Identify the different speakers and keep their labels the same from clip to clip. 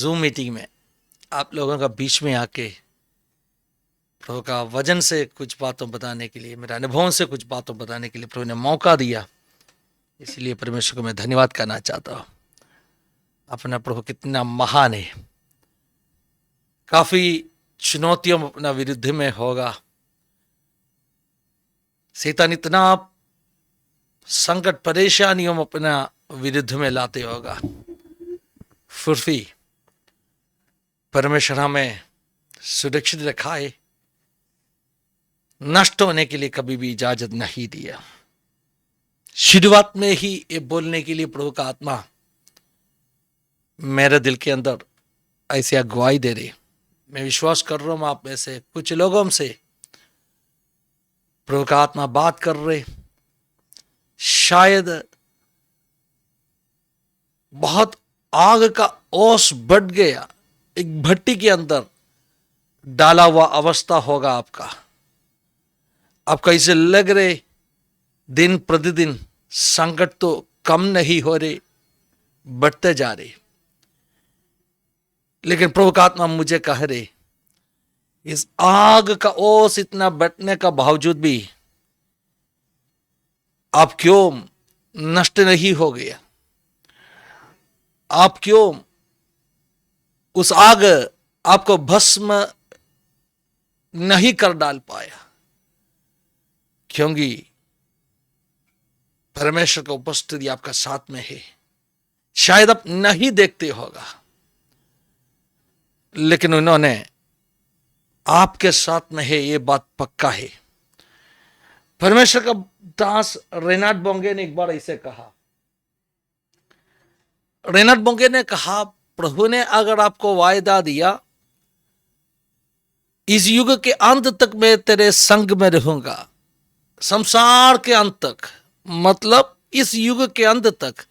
Speaker 1: Zoom meeting में आप लोगों का बीच में आके प्रभु का वचन से कुछ बातों बताने के लिए, मेरे अनुभवों से कुछ बातों बताने के लिए प्रभु ने मौका दिया। इसलिए परमेश्वर को मैं धन्यवाद करना चाहता हूँ। अपना प्रभु कितना महान है। काफी चुनौतियों में अपना विरुद्ध में होगा। शैतान इतना संकट परेशानियों में अपना विरुद्ध में लाते होगा, फिर भी परमेश्वर हमें सुरक्षित रखा है। नष्ट होने के लिए कभी भी इजाजत नहीं दिया। शुरुआत में ही ये बोलने के लिए प्रभु का आत्मा मेरे दिल के अंदर ऐसी अगुवाई दे रही। मैं विश्वास कर रहा हूं आप में से कुछ लोगों से प्रभु का आत्मा बात कर रहे। शायद बहुत आग का ओस बढ़ गया, एक भट्टी के अंदर डाला हुआ अवस्था होगा आपका। आपको ऐसे लग रहे दिन प्रतिदिन संकट तो कम नहीं हो रहे, बढ़ते जा रहे। लेकिन प्रभु का आत्मा मुझे कह रहे, इस आग का ओस इतना बढ़ने का बावजूद भी आप क्यों नष्ट नहीं हो गया? आप क्यों उस आग आपको भस्म नहीं कर डाल पाया? क्योंकि परमेश्वर का उपस्थिति आपका साथ में है। शायद आप नहीं देखते होगा, लेकिन उन्होंने आपके साथ में है, ये बात पक्का है। परमेश्वर का दास रेनाल्ड बोंगे ने एक बार ऐसे कहा। रेनाल्ड बोंगे ने कहा, प्रभु ने अगर आपको वायदा दिया इस युग के अंत तक मैं तेरे संग में रहूंगा, संसार के अंत तक, मतलब इस युग के अंत तक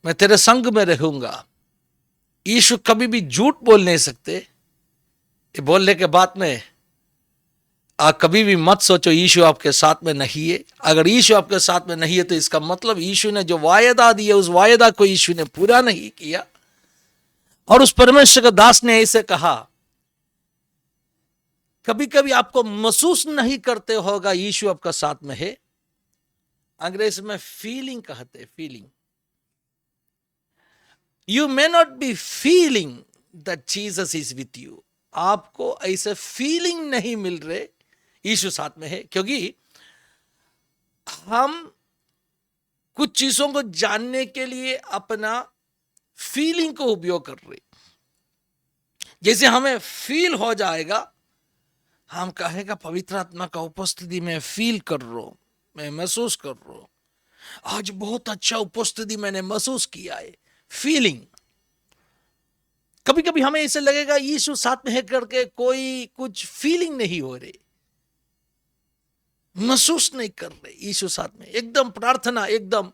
Speaker 1: मैं तेरे संग में रहूंगा। यीशु कभी भी झूठ बोल नहीं सकते। ये बोलने के बाद में आप कभी भी मत सोचो यीशु आपके साथ में नहीं है। अगर यीशु आपके साथ में नहीं है तो इसका मतलब यीशु ने जो वायदा दिया उस वायदा को यीशु ने पूरा नहीं किया। और उस परमेश्वर का दास ने ऐसे कहा, कभी कभी आपको महसूस नहीं करते होगा यीशु आपका साथ में है। अंग्रेजी में फीलिंग कहते, feeling. You may not be feeling that Jesus is with you. आपको ऐसे फीलिंग नहीं मिल रहे यीशु साथ में है, क्योंकि हम कुछ चीजों को जानने के लिए अपना फीलिंग को उपयोग कर रहे। जैसे हमें फील हो जाएगा, हम कहेगा पवित्र आत्मा का उपस्थिति में फील कर रहा हूं, मैं महसूस कर रहा हूं, आज बहुत अच्छा उपस्थिति मैंने महसूस किया है। फीलिंग। कभी कभी हमें ऐसे लगेगा यीशु साथ में है करके कोई कुछ फीलिंग नहीं हो रही, महसूस नहीं कर रहे यीशु साथ में। एकदम प्रार्थना एकदम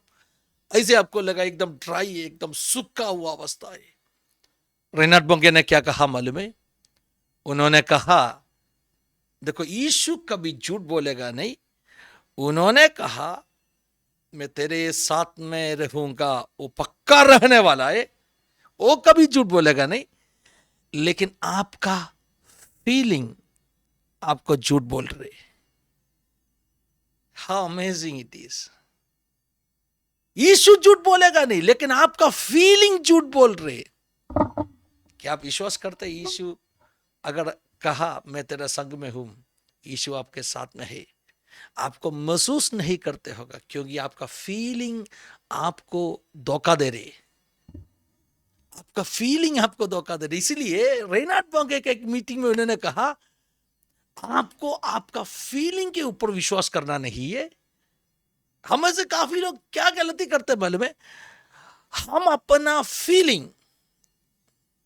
Speaker 1: ऐसे आपको लगा एकदम ड्राई है, एकदम सूखा हुआ अवस्था है। रेनाल्ड बोंगे ने क्या कहा मालूम है? उन्होंने कहा, देखो यीशु कभी झूठ बोलेगा नहीं। उन्होंने कहा मैं तेरे साथ में रहूंगा, वो पक्का रहने वाला है, वो कभी झूठ बोलेगा नहीं। लेकिन आपका फीलिंग आपको झूठ बोल रहे। How amazing it is. यीशु झूठ बोलेगा नहीं, लेकिन आपका फीलिंग झूठ बोल रहे। क्या आप विश्वास करते हैं यीशु अगर कहा मैं तेरा संग में हूं, यीशु आपके साथ में है, आपको महसूस नहीं करते होगा, क्योंकि आपका फीलिंग आपको धोखा दे रही। आपका फीलिंग आपको धोखा दे रही। इसीलिए रेनाल्ड बोंगे के एक मीटिंग में उन्होंने कहा, आपको आपका फीलिंग के ऊपर विश्वास करना नहीं है। हम में से काफी लोग क्या गलती करते मालूम है? हम अपना फीलिंग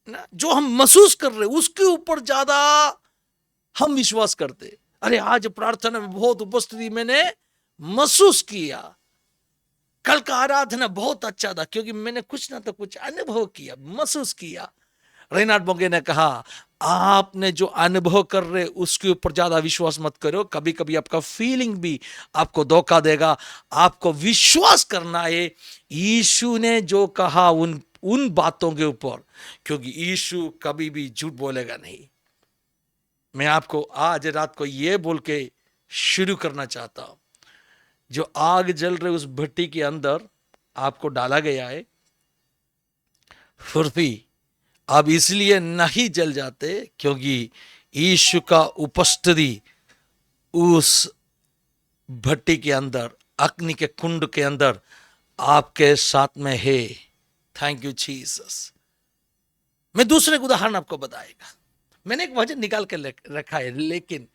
Speaker 1: ना, जो हम महसूस कर रहे उसके ऊपर ज्यादा हम विश्वास करते। अरे आज प्रार्थना में बहुत उपस्थिति मैंने महसूस किया, कल का आराधना बहुत अच्छा था क्योंकि मैंने कुछ ना तो कुछ अनुभव किया, महसूस किया। रेनाल्ड बोंगे ने कहा, आपने जो अनुभव कर रहे उसके ऊपर ज्यादा विश्वास मत करो। कभी कभी आपका फीलिंग भी आपको धोखा देगा। आपको विश्वास करना है, यीशु ने जो कहा उन बातों के ऊपर, क्योंकि यीशु कभी भी झूठ बोलेगा नहीं। मैं आपको आज रात को ये बोल के शुरू करना चाहता हूं, जो आग जल रहे उस भट्टी के अंदर आपको डाला गया है, फिर भी आप इसलिए नहीं जल जाते क्योंकि यीशु का उपस्थिति उस भट्टी के अंदर, अग्नि के कुंड के अंदर आपके साथ में है। Thank you Jesus. मैं दूसरे उदाहरण आपको बताएगा। मैंने एक वचन निकाल के रखा है, लेकिन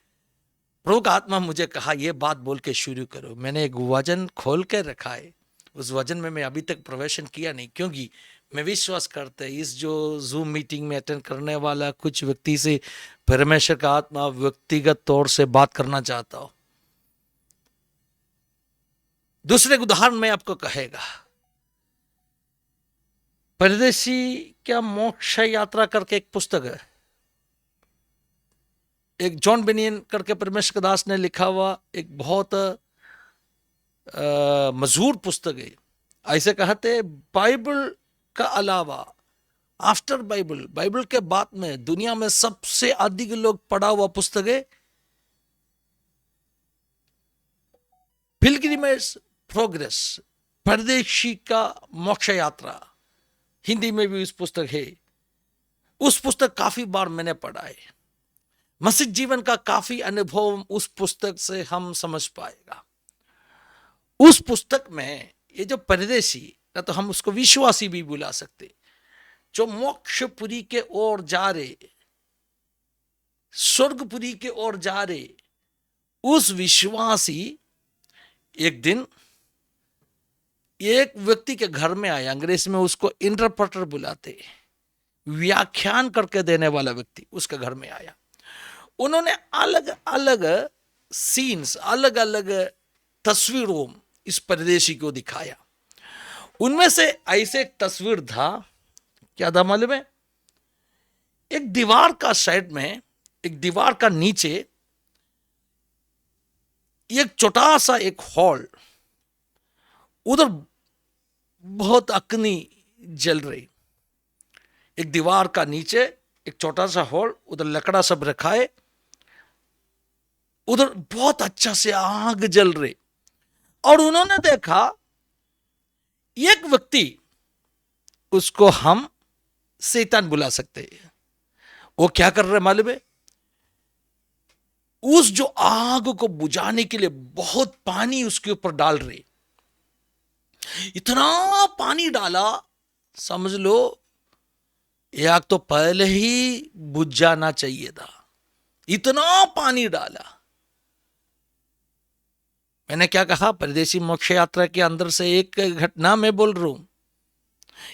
Speaker 1: प्रभु का आत्मा मुझे कहा यह बात बोल के शुरू करो। मैंने एक वचन खोल के रखा है, उस वचन में मैं अभी तक प्रवेशन किया नहीं, क्योंकि मैं विश्वास करते इस जो जूम मीटिंग में अटेंड करने वाला कुछ व्यक्ति से परमेश्वर का आत्मा व्यक्तिगत तौर से बात करना चाहता हूं। दूसरे उदाहरण में आपको कहेगा, परदेशी क्या मोक्ष यात्रा करके एक पुस्तक है, एक जॉन बेनियन करके परमेश्वर दास ने लिखा हुआ एक बहुत मशहूर पुस्तक है। ऐसे कहते बाइबल का अलावा, आफ्टर बाइबल, बाइबल के बाद में दुनिया में सबसे अधिक लोग पढ़ा हुआ पुस्तक है पिलग्रिमेज प्रोग्रेस, परदेशी का मोक्ष यात्रा। हिंदी में भी उस पुस्तक है। उस पुस्तक काफी बार मैंने पढ़ा है। मसीह जीवन का काफी अनुभव उस पुस्तक से हम समझ पाएगा। उस पुस्तक में ये जो परदेशी, ना तो हम उसको विश्वासी भी बुला सकते, जो मोक्षपुरी के ओर जा रहे, स्वर्गपुरी के ओर जा रहे, उस विश्वासी एक दिन एक व्यक्ति के घर में आया। अंग्रेजी में उसको इंटरप्रेटर बुलाते, व्याख्यान करके देने वाला व्यक्ति उसके घर में आया। उन्होंने अलग अलग सीन्स, अलग अलग तस्वीरों इस परदेशी को दिखाया। उनमें से ऐसे एक तस्वीर था, क्या था मालूम है? एक दीवार का साइड में, एक दीवार का नीचे एक छोटा सा एक हॉल, उधर बहुत अग्नि जल रही। एक दीवार का नीचे एक छोटा सा हॉल, उधर लकड़ा सब रखा है, उधर बहुत अच्छा से आग जल रही। और उन्होंने देखा एक व्यक्ति, उसको हम शैतान बुला सकते हैं, वो क्या कर रहे मालूम है? उस जो आग को बुझाने के लिए बहुत पानी उसके ऊपर डाल रहे। इतना पानी डाला, समझ लो ये आग तो पहले ही बुझ जाना चाहिए था। इतना पानी डाला। मैंने क्या कहा? परदेशी मोक्ष यात्रा के अंदर से एक घटना मैं बोल रहा हूं।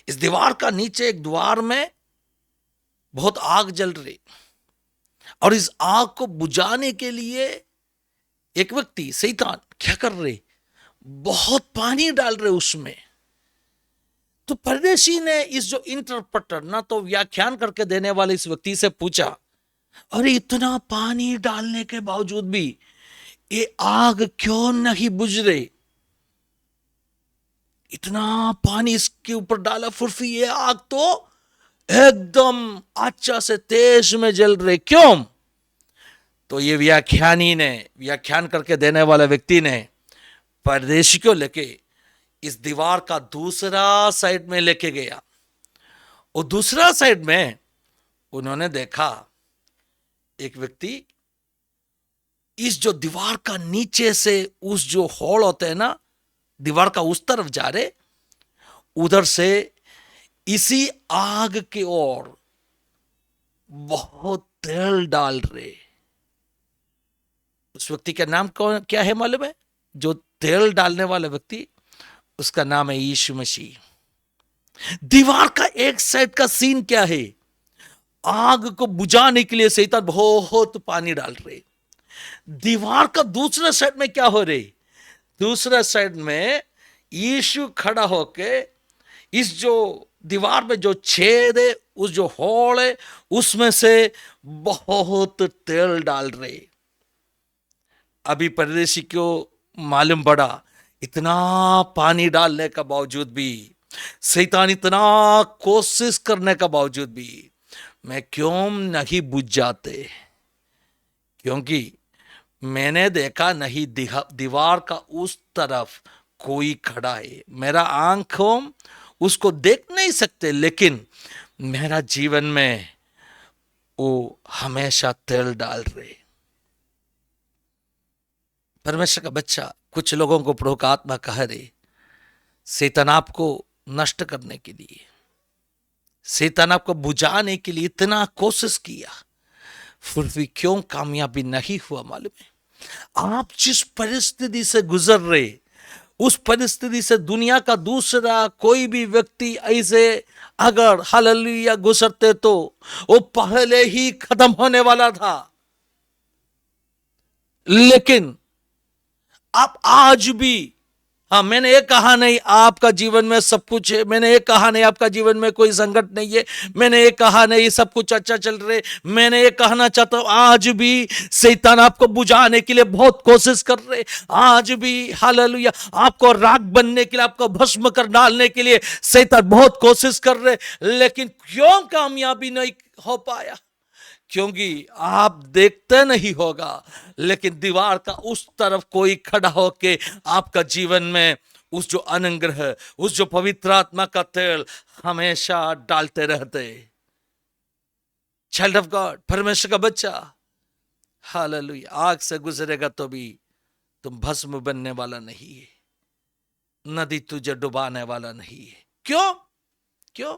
Speaker 1: इस दीवार का नीचे एक द्वार में बहुत आग जल रही, और इस आग को बुझाने के लिए एक व्यक्ति, शैतान, क्या कर रहे? बहुत पानी डाल रहे उसमें। तो परदेशी ने इस जो इंटरप्रेटर, ना तो व्याख्यान करके देने वाले इस व्यक्ति से पूछा, अरे इतना पानी डालने के बावजूद भी ये आग क्यों नहीं बुझ रही? इतना पानी इसके ऊपर डाला, फिर भी ये आग तो एकदम अच्छा से तेज में जल रही, क्यों? तो ये व्याख्यानी ने, व्याख्यान करके देने वाले व्यक्ति ने परदेशी को लेके इस दीवार का दूसरा साइड में लेके गया। और दूसरा साइड में उन्होंने देखा एक व्यक्ति इस जो दीवार का नीचे से उस जो हॉल होते हैं ना, दीवार का उस तरफ जा रहे, उधर से इसी आग की ओर बहुत तेल डाल रहे। उस व्यक्ति का नाम कौन, क्या है मालूम है? जो तेल डालने वाला व्यक्ति, उसका नाम है यीशु मसीह। दीवार का एक साइड का सीन क्या है? आग को बुझाने के लिए शैतान बहुत पानी डाल रहे। दीवार का दूसरे साइड में क्या हो रही? दूसरे साइड में यीशु खड़ा होके इस जो दीवार में जो छेद है, उस जो होल है, उसमें से बहुत तेल डाल रहे। अभी परदेशी को मालूम पड़ा, इतना पानी डालने का बावजूद भी शैतान इतना कोशिश करने का बावजूद भी मैं क्यों नहीं बुझ जाते, क्योंकि मैंने देखा नहीं दीवार का उस तरफ कोई खड़ा है। मेरा आंखों उसको देख नहीं सकते, लेकिन मेरा जीवन में वो हमेशा तेल डाल रहे। परमेश्वर का बच्चा, कुछ लोगों को प्रभु का आत्मा कह रहे, शैतान आपको नष्ट करने के लिए, शैतान आपको बुझाने के लिए इतना कोशिश किया, फिर भी क्यों कामयाबी नहीं हुआ मालूम है? आप जिस परिस्थिति से गुजर रहे, उस परिस्थिति से दुनिया का दूसरा कोई भी व्यक्ति ऐसे अगर हालेलुया गुजरते तो वो पहले ही खत्म होने वाला था। लेकिन आप आज भी, हाँ, मैंने ये कहा नहीं आपका जीवन में सब कुछ है, मैंने ये कहा नहीं आपका जीवन में कोई संकट नहीं है, मैंने ये कहा नहीं सब कुछ अच्छा चल रहे, मैंने ये कहना चाहता हूं आज भी शैतान आपको बुझाने के लिए बहुत कोशिश कर रहे, आज भी हालेलुया आपको राख बनने के लिए, आपको भस्म कर डालने के लिए शैतान बहुत कोशिश कर रहे, लेकिन क्यों कामयाबी नहीं हो पाया? क्योंकि आप देखते नहीं होगा, लेकिन दीवार का उस तरफ कोई खड़ा होके आपका जीवन में उस जो अनुग्रह, उस जो पवित्र आत्मा का तेल हमेशा डालते रहते। चाइल्ड ऑफ गॉड, परमेश्वर का बच्चा, हालेलुया, आग से गुजरेगा तो भी तुम भस्म बनने वाला नहीं है, नदी तुझे डुबाने वाला नहीं है। क्यों? क्यों?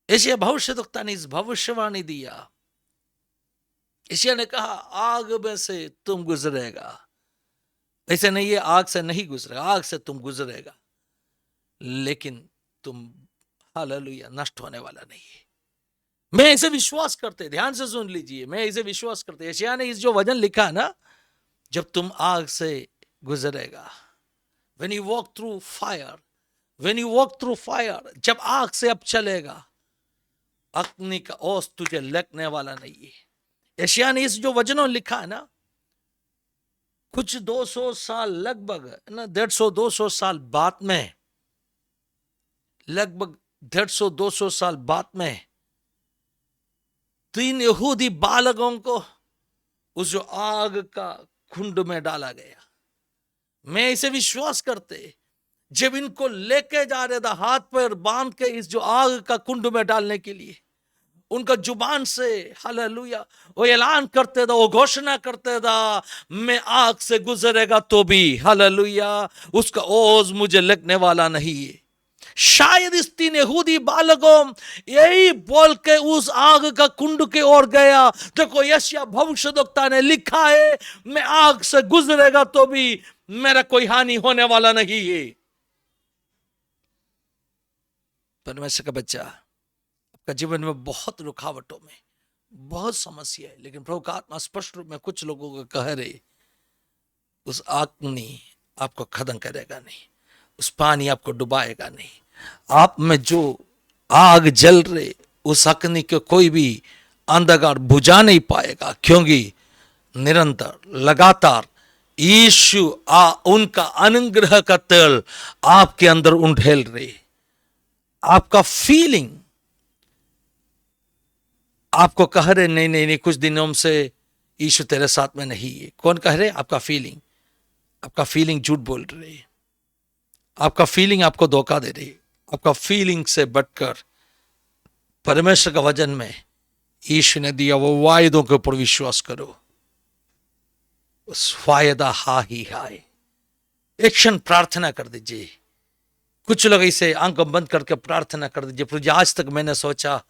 Speaker 1: एशिया भविष्यवक्ता ने इस भविष्यवाणी दिया। एशिया ने कहा आग में से तुम गुजरेगा, ऐसे नहीं है आग से नहीं गुजरेगा, आग से तुम गुजरेगा, लेकिन तुम हालेलुया नष्ट होने वाला नहीं है। मैं इसे विश्वास करते, ध्यान से सुन लीजिए, मैं इसे विश्वास करते। एशिया ने इस जो वचन लिखा ना, जब तुम आग से गुजरेगा, when you walk through fire, when you walk through fire, जब आग से अब चलेगा, अग्नि का ओस तुझे लगने वाला नहीं है। एशिया ने इस जो वचनों लिखा है ना, कुछ 200 साल लगभग ना 150-200 साल बाद में, लगभग 150-200 साल बाद में 3 यहूदी बालकों को उस जो आग का कुंड में डाला गया। मैं इसे विश्वास करते, जब इनको लेके जा रहे था हाथ पैर बांध के इस जो आग का कुंड में डालने के लिए, उनका जुबान से हालेलुया वो ऐलान करते था, वो घोषणा करते था, मैं आग से गुजरेगा तो भी हालेलुया उसका ओज मुझे लगने वाला नहीं है। शायद इस 3 यहूदी बालकों यही बोल के उस आग का कुंड के ओर गया। देखो यशायाह भविष्यद्वक्ता ने लिखा है, मैं आग से गुजरेगा तो भी मेरा कोई हानि होने वाला नहीं है। परमेश्वर का बच्चा, आपका जीवन में बहुत रुकावटों में, बहुत समस्या है, लेकिन प्रभु का आत्मा स्पष्ट रूप में कुछ लोगों को कह रहे, उस अग्नि आपको खत्म करेगा नहीं, उस पानी आपको डुबाएगा नहीं, आप में जो आग जल रहे उस अग्नि को कोई भी अंधकार बुझा नहीं पाएगा, क्योंकि निरंतर लगातार यीशु उनका अनुग्रह का तेल आपके अंदर उंडेल रहे। आपका फीलिंग आपको कह रहे नहीं नहीं नहीं कुछ दिनों से यीशु तेरे साथ में नहीं है। कौन कह रहे? आपका फीलिंग झूठ बोल रही है, आपका फीलिंग आपको धोखा दे रही है। आपका फीलिंग से बढ़कर परमेश्वर का वचन में यीशु ने दिया वो वायदों के ऊपर विश्वास करो, उस वायदा हा ही हाय। एक क्षण प्रार्थना कर दीजिए। कुछ लोग इसे आंख बंद करके प्रार्थना कर दीजिए, प्रभु आज तक मैंने सोचा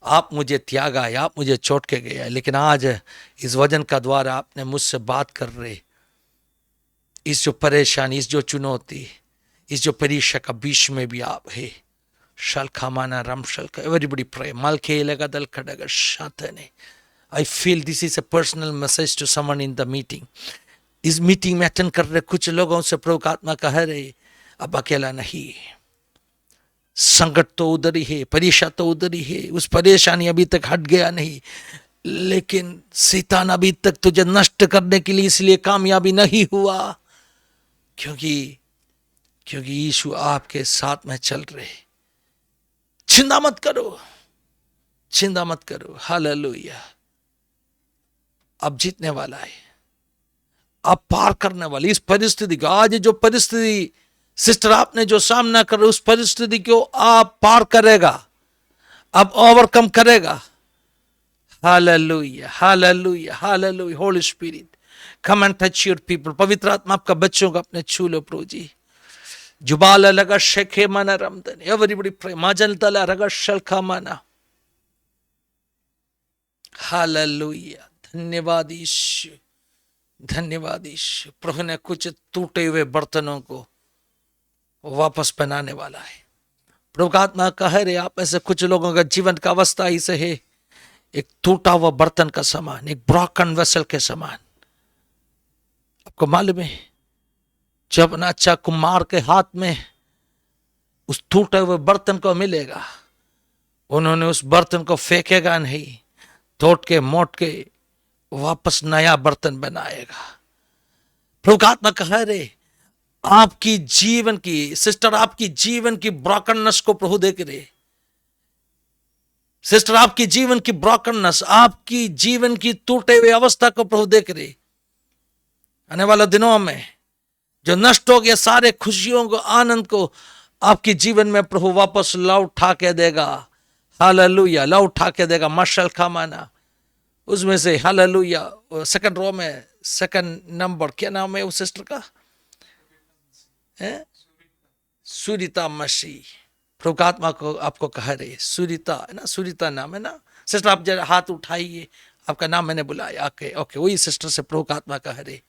Speaker 1: आप मुझे त्यागा है, आप मुझे छोड़ के गया, लेकिन आज इस वचन का द्वारा आपने मुझसे बात कर रहे, इस जो परेशानी, इस जो चुनौती, इस जो परीक्षा का बीच में भी आप है। शलखामाना रम शलका, एवरीबडी प्रे मलके लगा दल खड़गा शातने। I feel this is a personal message to someone in the meeting. इस मीटिंग में अटेंड कर रहे कुछ लोगों से प्रभु का आत्मा कह रहे, अब अकेला नहीं, संकट तो उधर ही है, परीक्षा तो उधर ही है, उस परेशानी अभी तक हट गया नहीं, लेकिन शैतान अभी तक तुझे नष्ट करने के लिए इसलिए कामयाबी नहीं हुआ, क्योंकि क्योंकि यीशु आपके साथ में चल रहे। चिंता मत करो, चिंता मत करो। हालेलुया। अब जीतने वाला है, अब पार करने वाली इस परिस्थिति का। आज जो परिस्थिति सिस्टर आपने जो सामना कर रहे उस परिस्थिति को आप पार करेगा, अब ओवरकम करेगा। Hallelujah, hallelujah, hallelujah. Holi spirit come and touch your people. पवित्र आत्मा आपका बच्चों को अपने छू लो प्रभु जी। जुबाला लगा शेखे माना रमदन एवरीबॉडी प्रे माजन तला रगा शलखा माना। हालेलुया। धन्यवाद यीशु, धन्यवाद यीशु। प्रभु ने कुछ टूटे हुए बर्तनों को वापस बनाने वाला है। प्रभु का आत्मा कह रहे आप में से कुछ लोगों का जीवन का अवस्था ही से है एक टूटा हुआ बर्तन का समान, एक ब्रोकन वेसल के समान। आपको मालूम है जब अपना अच्छा कुम्हार के हाथ में उस टूटे हुए बर्तन को मिलेगा, उन्होंने उस बर्तन को फेंकेगा नहीं, तोड़ के मोट के वापस नया बर्तन बनाएगा। प्रभु का आत्मा कह रहे आपकी जीवन की सिस्टर, आपकी जीवन की ब्रोकननेस को प्रभु देख रहे। सिस्टर आपकी जीवन की ब्रोकननेस, आपकी जीवन की टूटे हुए अवस्था को प्रभु देख रहे। आने वाले दिनों में जो नष्ट हो गया सारे खुशियों को, आनंद को आपकी जीवन में प्रभु वापस लौट उठा के देगा। हालेलुया, लौट उठा के देगा। मशल खामाना उसमें से। हालेलुया। सेकंड रो में सेकंड नंबर क्या नाम है उस सिस्टर का? सुरीता मसीह। प्रभु का आत्मा को आपको कह रही सुरीता है ना, सुरीता नाम है ना सिस्टर। आप जरा हाथ उठाइए, आपका नाम मैंने बुलाया। ओके ओके, वही सिस्टर से प्रभु का आत्मा कह रही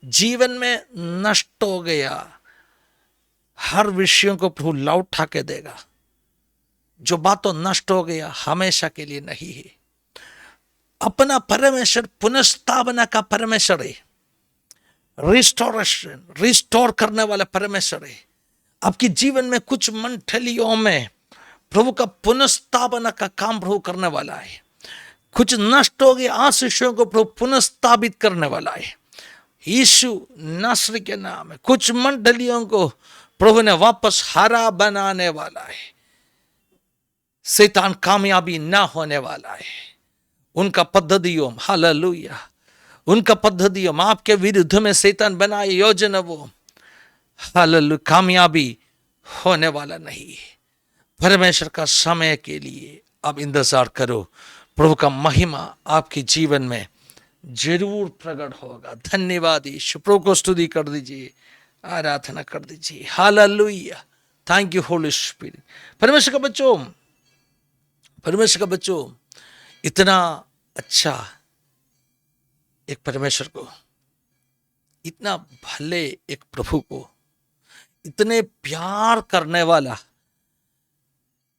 Speaker 1: जीवन में नष्ट हो गया हर विषयों को प्रभु लौट उठा के देगा। जो बात तो नष्ट हो गया हमेशा के लिए नहीं है। अपना परमेश्वर पुनर्स्थापना का परमेश्वर है, रिस्टोरेशन, रिस्टोर करने वाला परमेश्वर है। आपकी जीवन में कुछ मंडलियों में प्रभु का पुनर्स्थापना का काम प्रभु करने वाला है। कुछ नष्ट हो गए आशीषों को प्रभु पुनर्स्थापित करने वाला है यीशु नासरी के नाम में। कुछ मंडलियों को प्रभु ने वापस हरा बनाने वाला है। शैतान कामयाबी ना होने वाला है। उनका पद्धतियों, हालेलुया, उनका पद्धतियों आपके विरुद्ध में शैतान बनाए योजना वो हालेलुया कामयाबी होने वाला नहीं है। परमेश्वर का समय के लिए अब इंतजार करो। प्रभु का महिमा आपके जीवन में जरूर प्रकट होगा। धन्यवाद यीशु। प्रभु को स्तुति कर दीजिए, आराधना कर दीजिए। Hallelujah, thank you Holi spirit. परमेश्वर का बच्चों, परमेश्वर का बच्चों, इतना अच्छा एक परमेश्वर को, इतना भले एक प्रभु को, इतने प्यार करने वाला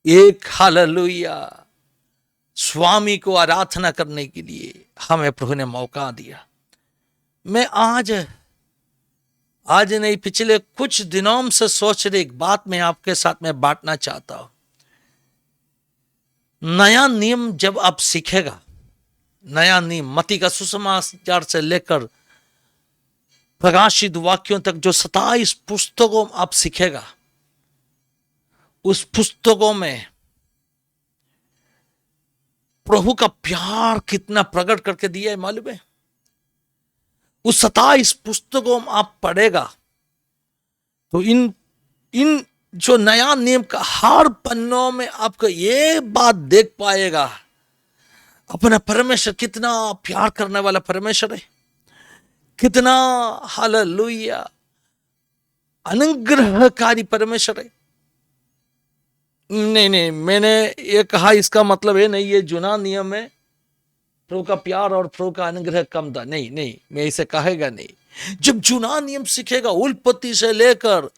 Speaker 1: एक हालेलुया स्वामी को आराधना करने के लिए हमें प्रभु ने मौका दिया। मैं आज नहीं पिछले कुछ दिनों से सोच रही एक बात मैं आपके साथ में बांटना चाहता हूं। नया नियम जब आप सीखेगा, नया नियम मत्ती का सुसमाचार से लेकर प्रकाशित वाक्यों तक जो 27 पुस्तकों आप सीखेगा, उस पुस्तकों में प्रभु का प्यार कितना प्रकट करके दिया है मालूम है। उस 27 पुस्तकों में आप पढ़ेगा तो इन जो नया नियम का हर पन्नों में आपको ये बात देख पाएगा, अपना परमेश्वर कितना प्यार करने वाला परमेश्वर है, कितना हालेलुया अनुग्रहकारी परमेश्वर है। नहीं, मैंने ये कहा इसका मतलब ये नहीं है जुना नियम में प्रभु का प्यार और प्रभु का अनुग्रह कम था। नहीं, मैं इसे कहेगा नहीं। जब जुना नियम सीखेगा, उत्पत्ति से लेकर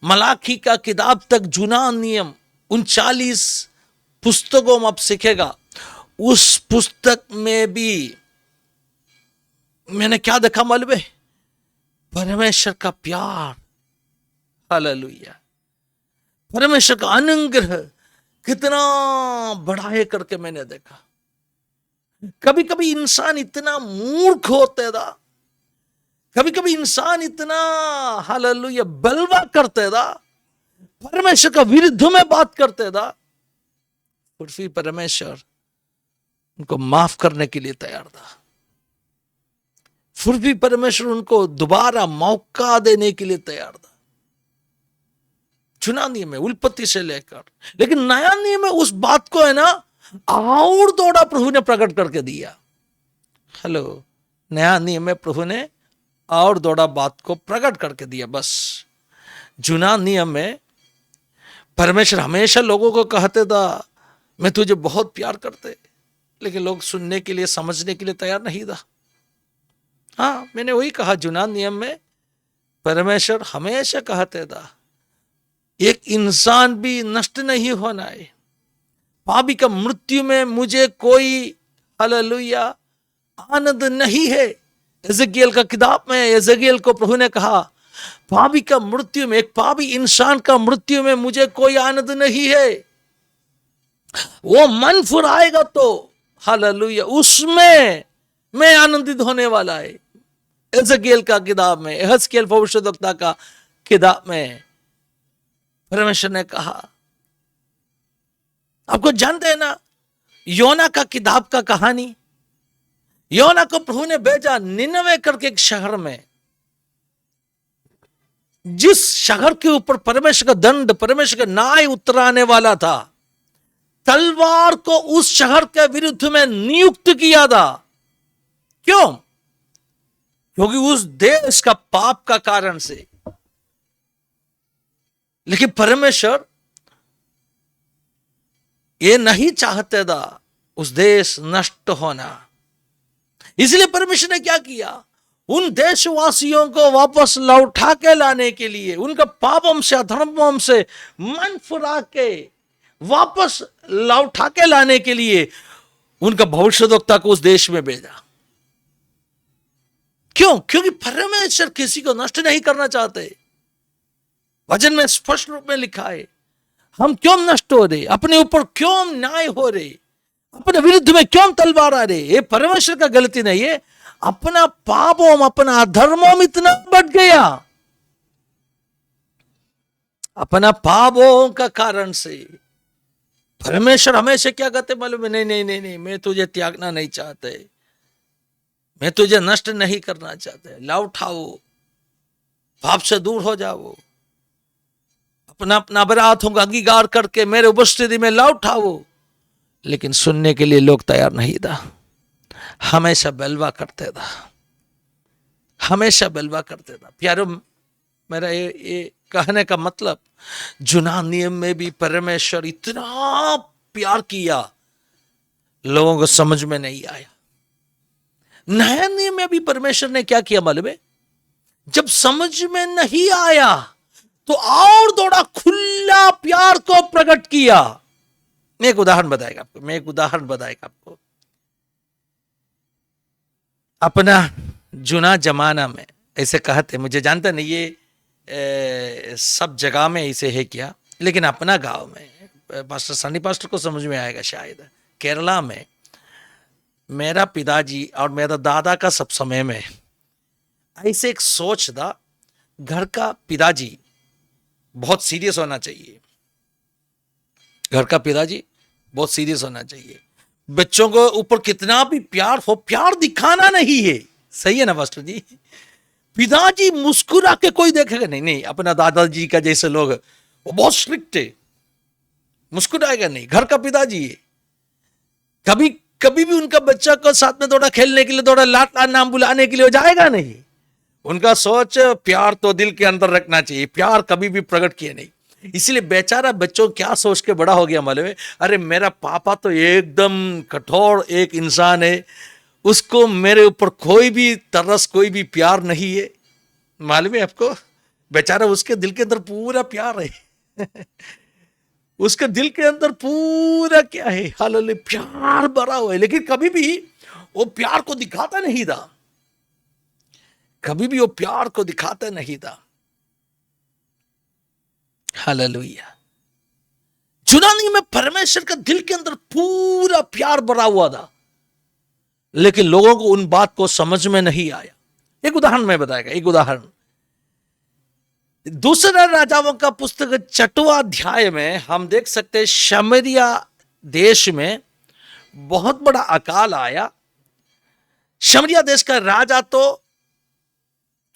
Speaker 1: मलाकी का किताब तक जुना नियम 39 पुस्तकों में आप सीखेगा, उस पुस्तक में भी मैंने क्या देखा मालूम है? परमेश्वर का प्यार, हालेलुया, परमेश्वर का अनुग्रह कितना बढ़ाए करके मैंने देखा। कभी कभी इंसान इतना मूर्ख होते था कभी कभी इंसान इतना हालेलुया बलवा करते था, परमेश्वर का विरुद्ध में बात करते था, फिर भी परमेश्वर उनको माफ करने के लिए तैयार था। फिर भी परमेश्वर उनको दोबारा मौका देने के लिए तैयार था। चुना नियम में उत्पत्ति से लेकर, लेकिन नया नियम में उस बात को है ना और थोड़ा प्रभु ने प्रकट करके दिया। हेलो, नया नियम में प्रभु ने और थोड़ा बात को प्रकट करके दिया। बस जुना नियम में परमेश्वर हमेशा लोगों को कहते था मैं तुझे बहुत प्यार करते, लेकिन लोग सुनने के लिए समझने के लिए तैयार नहीं था। हाँ, मैंने वही कहा, जुना नियम में परमेश्वर हमेशा कहते था एक इंसान भी नष्ट नहीं होना है, पापी का मृत्यु में मुझे कोई हालेलुया आनंद नहीं है। एजेकिएल का किताब में एजेकिएल को प्रभु ने कहा पापी का मृत्यु में, एक पापी इंसान का मृत्यु में मुझे कोई आनंद नहीं है। वो मन फुराएगा तो हालेलुया उसमें मैं आनंदित होने वाला है। एजेकिएल का किताब में, यहेजकेल भविष्यद्वक्ता का किताब में परमेश्वर ने कहा। आपको जानते हैं ना योना का किताब का कहानी, योना को प्रभु ने भेजा निनवे करके एक शहर में, जिस शहर के ऊपर परमेश्वर का दंड, परमेश्वर का न्याय उतराने वाला था, तलवार को उस शहर के विरुद्ध में नियुक्त किया था। क्यों? क्योंकि उस देश का पाप का कारण से। लेकिन परमेश्वर ये नहीं चाहते था उस देश नष्ट होना, इसलिए परमेश्वर ने क्या किया, उन देशवासियों को वापस लौटा के लाने के लिए, उनका पापों से अधर्मों से मन फुरा के वापस लौटा के लाने के लिए उनका भविष्यद्वक्ता को उस देश में भेजा। क्यों? क्योंकि परमेश्वर किसी को नष्ट नहीं करना चाहते। वचन में स्पष्ट रूप में लिखा है हम क्यों नष्ट हो रहे, अपने ऊपर क्यों न्याय हो रहे, अपने विरुद्ध में क्यों तलवार आ रहे। ये परमेश्वर का गलती नहीं है, अपना पापों, अपना अधर्मों इतना बढ़ गया, अपना पापों का कारण से। परमेश्वर हमेशा क्या कहते मालूम है, नहीं नहीं नहीं नहीं, मैं तुझे त्यागना नहीं चाहते, मैं तुझे नष्ट नहीं करना चाहते, लौटाओ, पाप से दूर हो जाओ, अपना अपना अपराधों का अंगीकार करके मेरे उपस्थिति में लौटाओ। लेकिन सुनने के लिए लोग तैयार नहीं था, हमेशा बलवा करते था, हमेशा बलवा करते था। प्यारो, मेरा ये कहने का मतलब, जुना नियम में भी परमेश्वर इतना प्यार किया, लोगों को समझ में नहीं आया। नया नियम में भी परमेश्वर ने क्या किया मालूम है, जब समझ में नहीं आया तो और थोड़ा खुला प्यार को प्रकट किया। मैं एक उदाहरण बताएगा आपको, अपना जुना जमाना में ऐसे कहते, मुझे जानता नहीं ये सब जगह में ऐसे है क्या, लेकिन अपना गांव में पास्टर सनी पास्टर को समझ में आएगा शायद, केरला में मेरा पिताजी और मेरा दादा का सब समय में ऐसे एक सोच था, घर का पिताजी बहुत सीरियस होना चाहिए, घर का पिताजी बहुत सीरियस होना चाहिए, बच्चों को ऊपर कितना भी प्यार हो, प्यार दिखाना नहीं है। सही है ना मास्टर जी? पिताजी मुस्कुरा के कोई देखेगा नहीं, नहीं अपना दादाजी का जैसे लोग वो बहुत स्ट्रिक्ट है, मुस्कुराएगा नहीं, घर का पिताजी है। कभी कभी भी उनका बच्चा को साथ में थोड़ा खेलने के लिए, थोड़ा लाट नाम बुलाने के लिए हो जाएगा नहीं। उनका सोच प्यार तो दिल के अंदर रखना चाहिए, प्यार कभी भी प्रकट किए नहीं। इसलिए बेचारा बच्चों क्या सोच के बड़ा हो गया मालूम है, अरे मेरा पापा तो एकदम कठोर एक इंसान है, उसको मेरे ऊपर कोई भी तरस, कोई भी प्यार नहीं है। मालूम है आपको, बेचारा उसके दिल के अंदर पूरा प्यार है उसके दिल के अंदर पूरा क्या है, हालेलुया, प्यार भरा हुआ है, लेकिन कभी भी वो प्यार को दिखाता नहीं था, कभी भी वो प्यार को दिखाता नहीं था। हालेलुया। जुनानी में परमेश्वर का दिल के अंदर पूरा प्यार भरा हुआ था, लेकिन लोगों को उन बात को समझ में नहीं आया। एक उदाहरण मैं बताएगा, एक उदाहरण। दूसरा राजाओं का पुस्तक 6वां अध्याय में हम देख सकते हैं शमरिया देश में बहुत बड़ा अकाल आया। शमरिया देश का राजा तो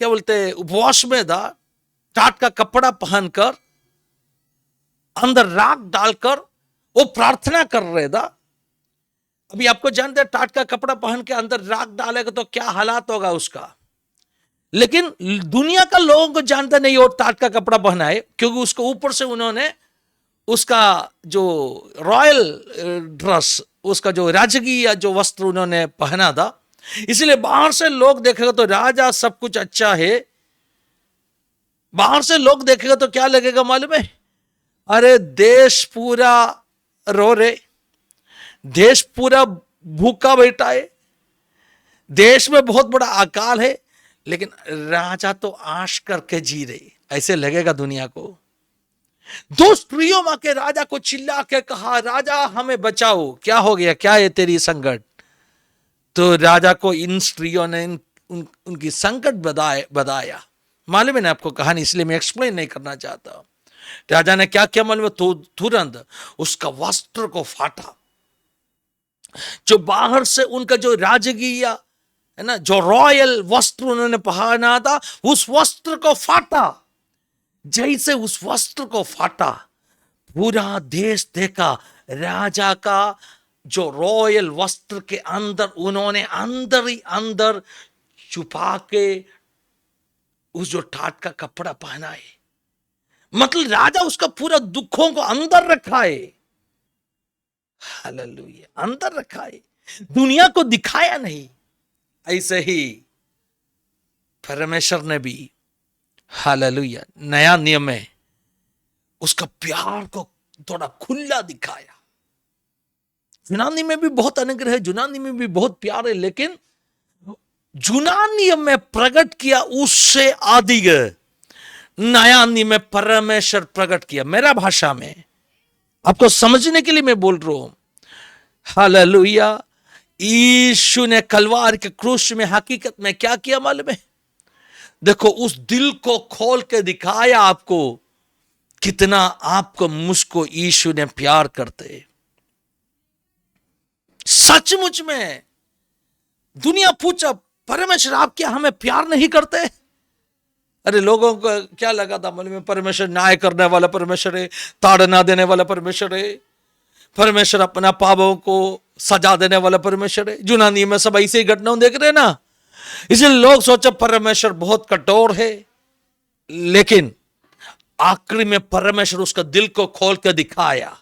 Speaker 1: क्या बोलते हैं, उपवास में था, टाट का कपड़ा पहनकर अंदर राख डालकर वो प्रार्थना कर रहे था। अभी आपको जानते हैं टाट का कपड़ा पहन के अंदर राख डालेगा तो क्या हालात होगा उसका। लेकिन दुनिया का लोगों को जानता नहीं वो टाट का कपड़ा पहना है, क्योंकि उसको ऊपर से उन्होंने उसका जो रॉयल ड्रेस, उसका जो राजकीय जो वस्त्र उन्होंने पहना था, इसलिए बाहर से लोग देखेगा तो राजा सब कुछ अच्छा है। बाहर से लोग देखेगा तो क्या लगेगा मालूम है? अरे देश पूरा रो रहे, देश पूरा भूखा बैठा है, देश में बहुत बड़ा अकाल है, लेकिन राजा तो आश करके जी रहे, ऐसे लगेगा दुनिया को। दो स्त्रियों मां के राजा को चिल्ला के कहा, राजा हमें बचाओ, क्या हो गया, क्या है तेरी संकट? तो राजा को इन स्त्रियों ने उनकी संकट बताया। मालूम है ना आपको कहानी, इसलिए मैं एक्सप्लेन नहीं करना चाहता। राजा ने क्या किया मालूम है? तो तुरंत उसका वस्त्र को फाटा, जो बाहर से उनका जो राजकीय है ना, जो रॉयल वस्त्र उन्होंने पहना था, उस वस्त्र को फाटा। जैसे उस वस्त्र को फाटा, पूरा देश देखा राजा का जो रॉयल वस्त्र के अंदर उन्होंने अंदर ही अंदर छुपा के उस जो टाट का कपड़ा पहना है। मतलब राजा उसका पूरा दुखों को अंदर रखा है। हालेलुया, अंदर रखा है, दुनिया को दिखाया नहीं। ऐसे ही परमेश्वर ने भी हालेलुया नया नियम में उसका प्यार को थोड़ा खुला दिखाया। यूनानी में भी बहुत अनुग्रह है, यूनानी में भी बहुत प्यार है, लेकिन यूनानी नियम में प्रकट किया उससे अधिक नया नियम में परमेश्वर प्रकट किया। मेरा भाषा में आपको समझने के लिए मैं बोल रहा हूं। हालेलुया, यीशु ने कलवार के क्रूस में हकीकत में क्या किया मालूम है? देखो, उस दिल को खोल के दिखाया आपको कितना आपको मुझको यीशु ने प्यार करते। सचमुच में दुनिया पूछा, परमेश्वर आप क्या हमें प्यार नहीं करते? अरे लोगों को क्या लगा था मन में, परमेश्वर न्याय करने वाला परमेश्वर है, ताड़ना देने वाला परमेश्वर है, परमेश्वर अपना पापों को सजा देने वाला परमेश्वर है। यूनानी में सब ऐसे ही घटनाओं देख रहे हैं ना, इसलिए लोग सोचे परमेश्वर बहुत कठोर है। लेकिन आखिरी में परमेश्वर उसका दिल को खोल कर दिखाया।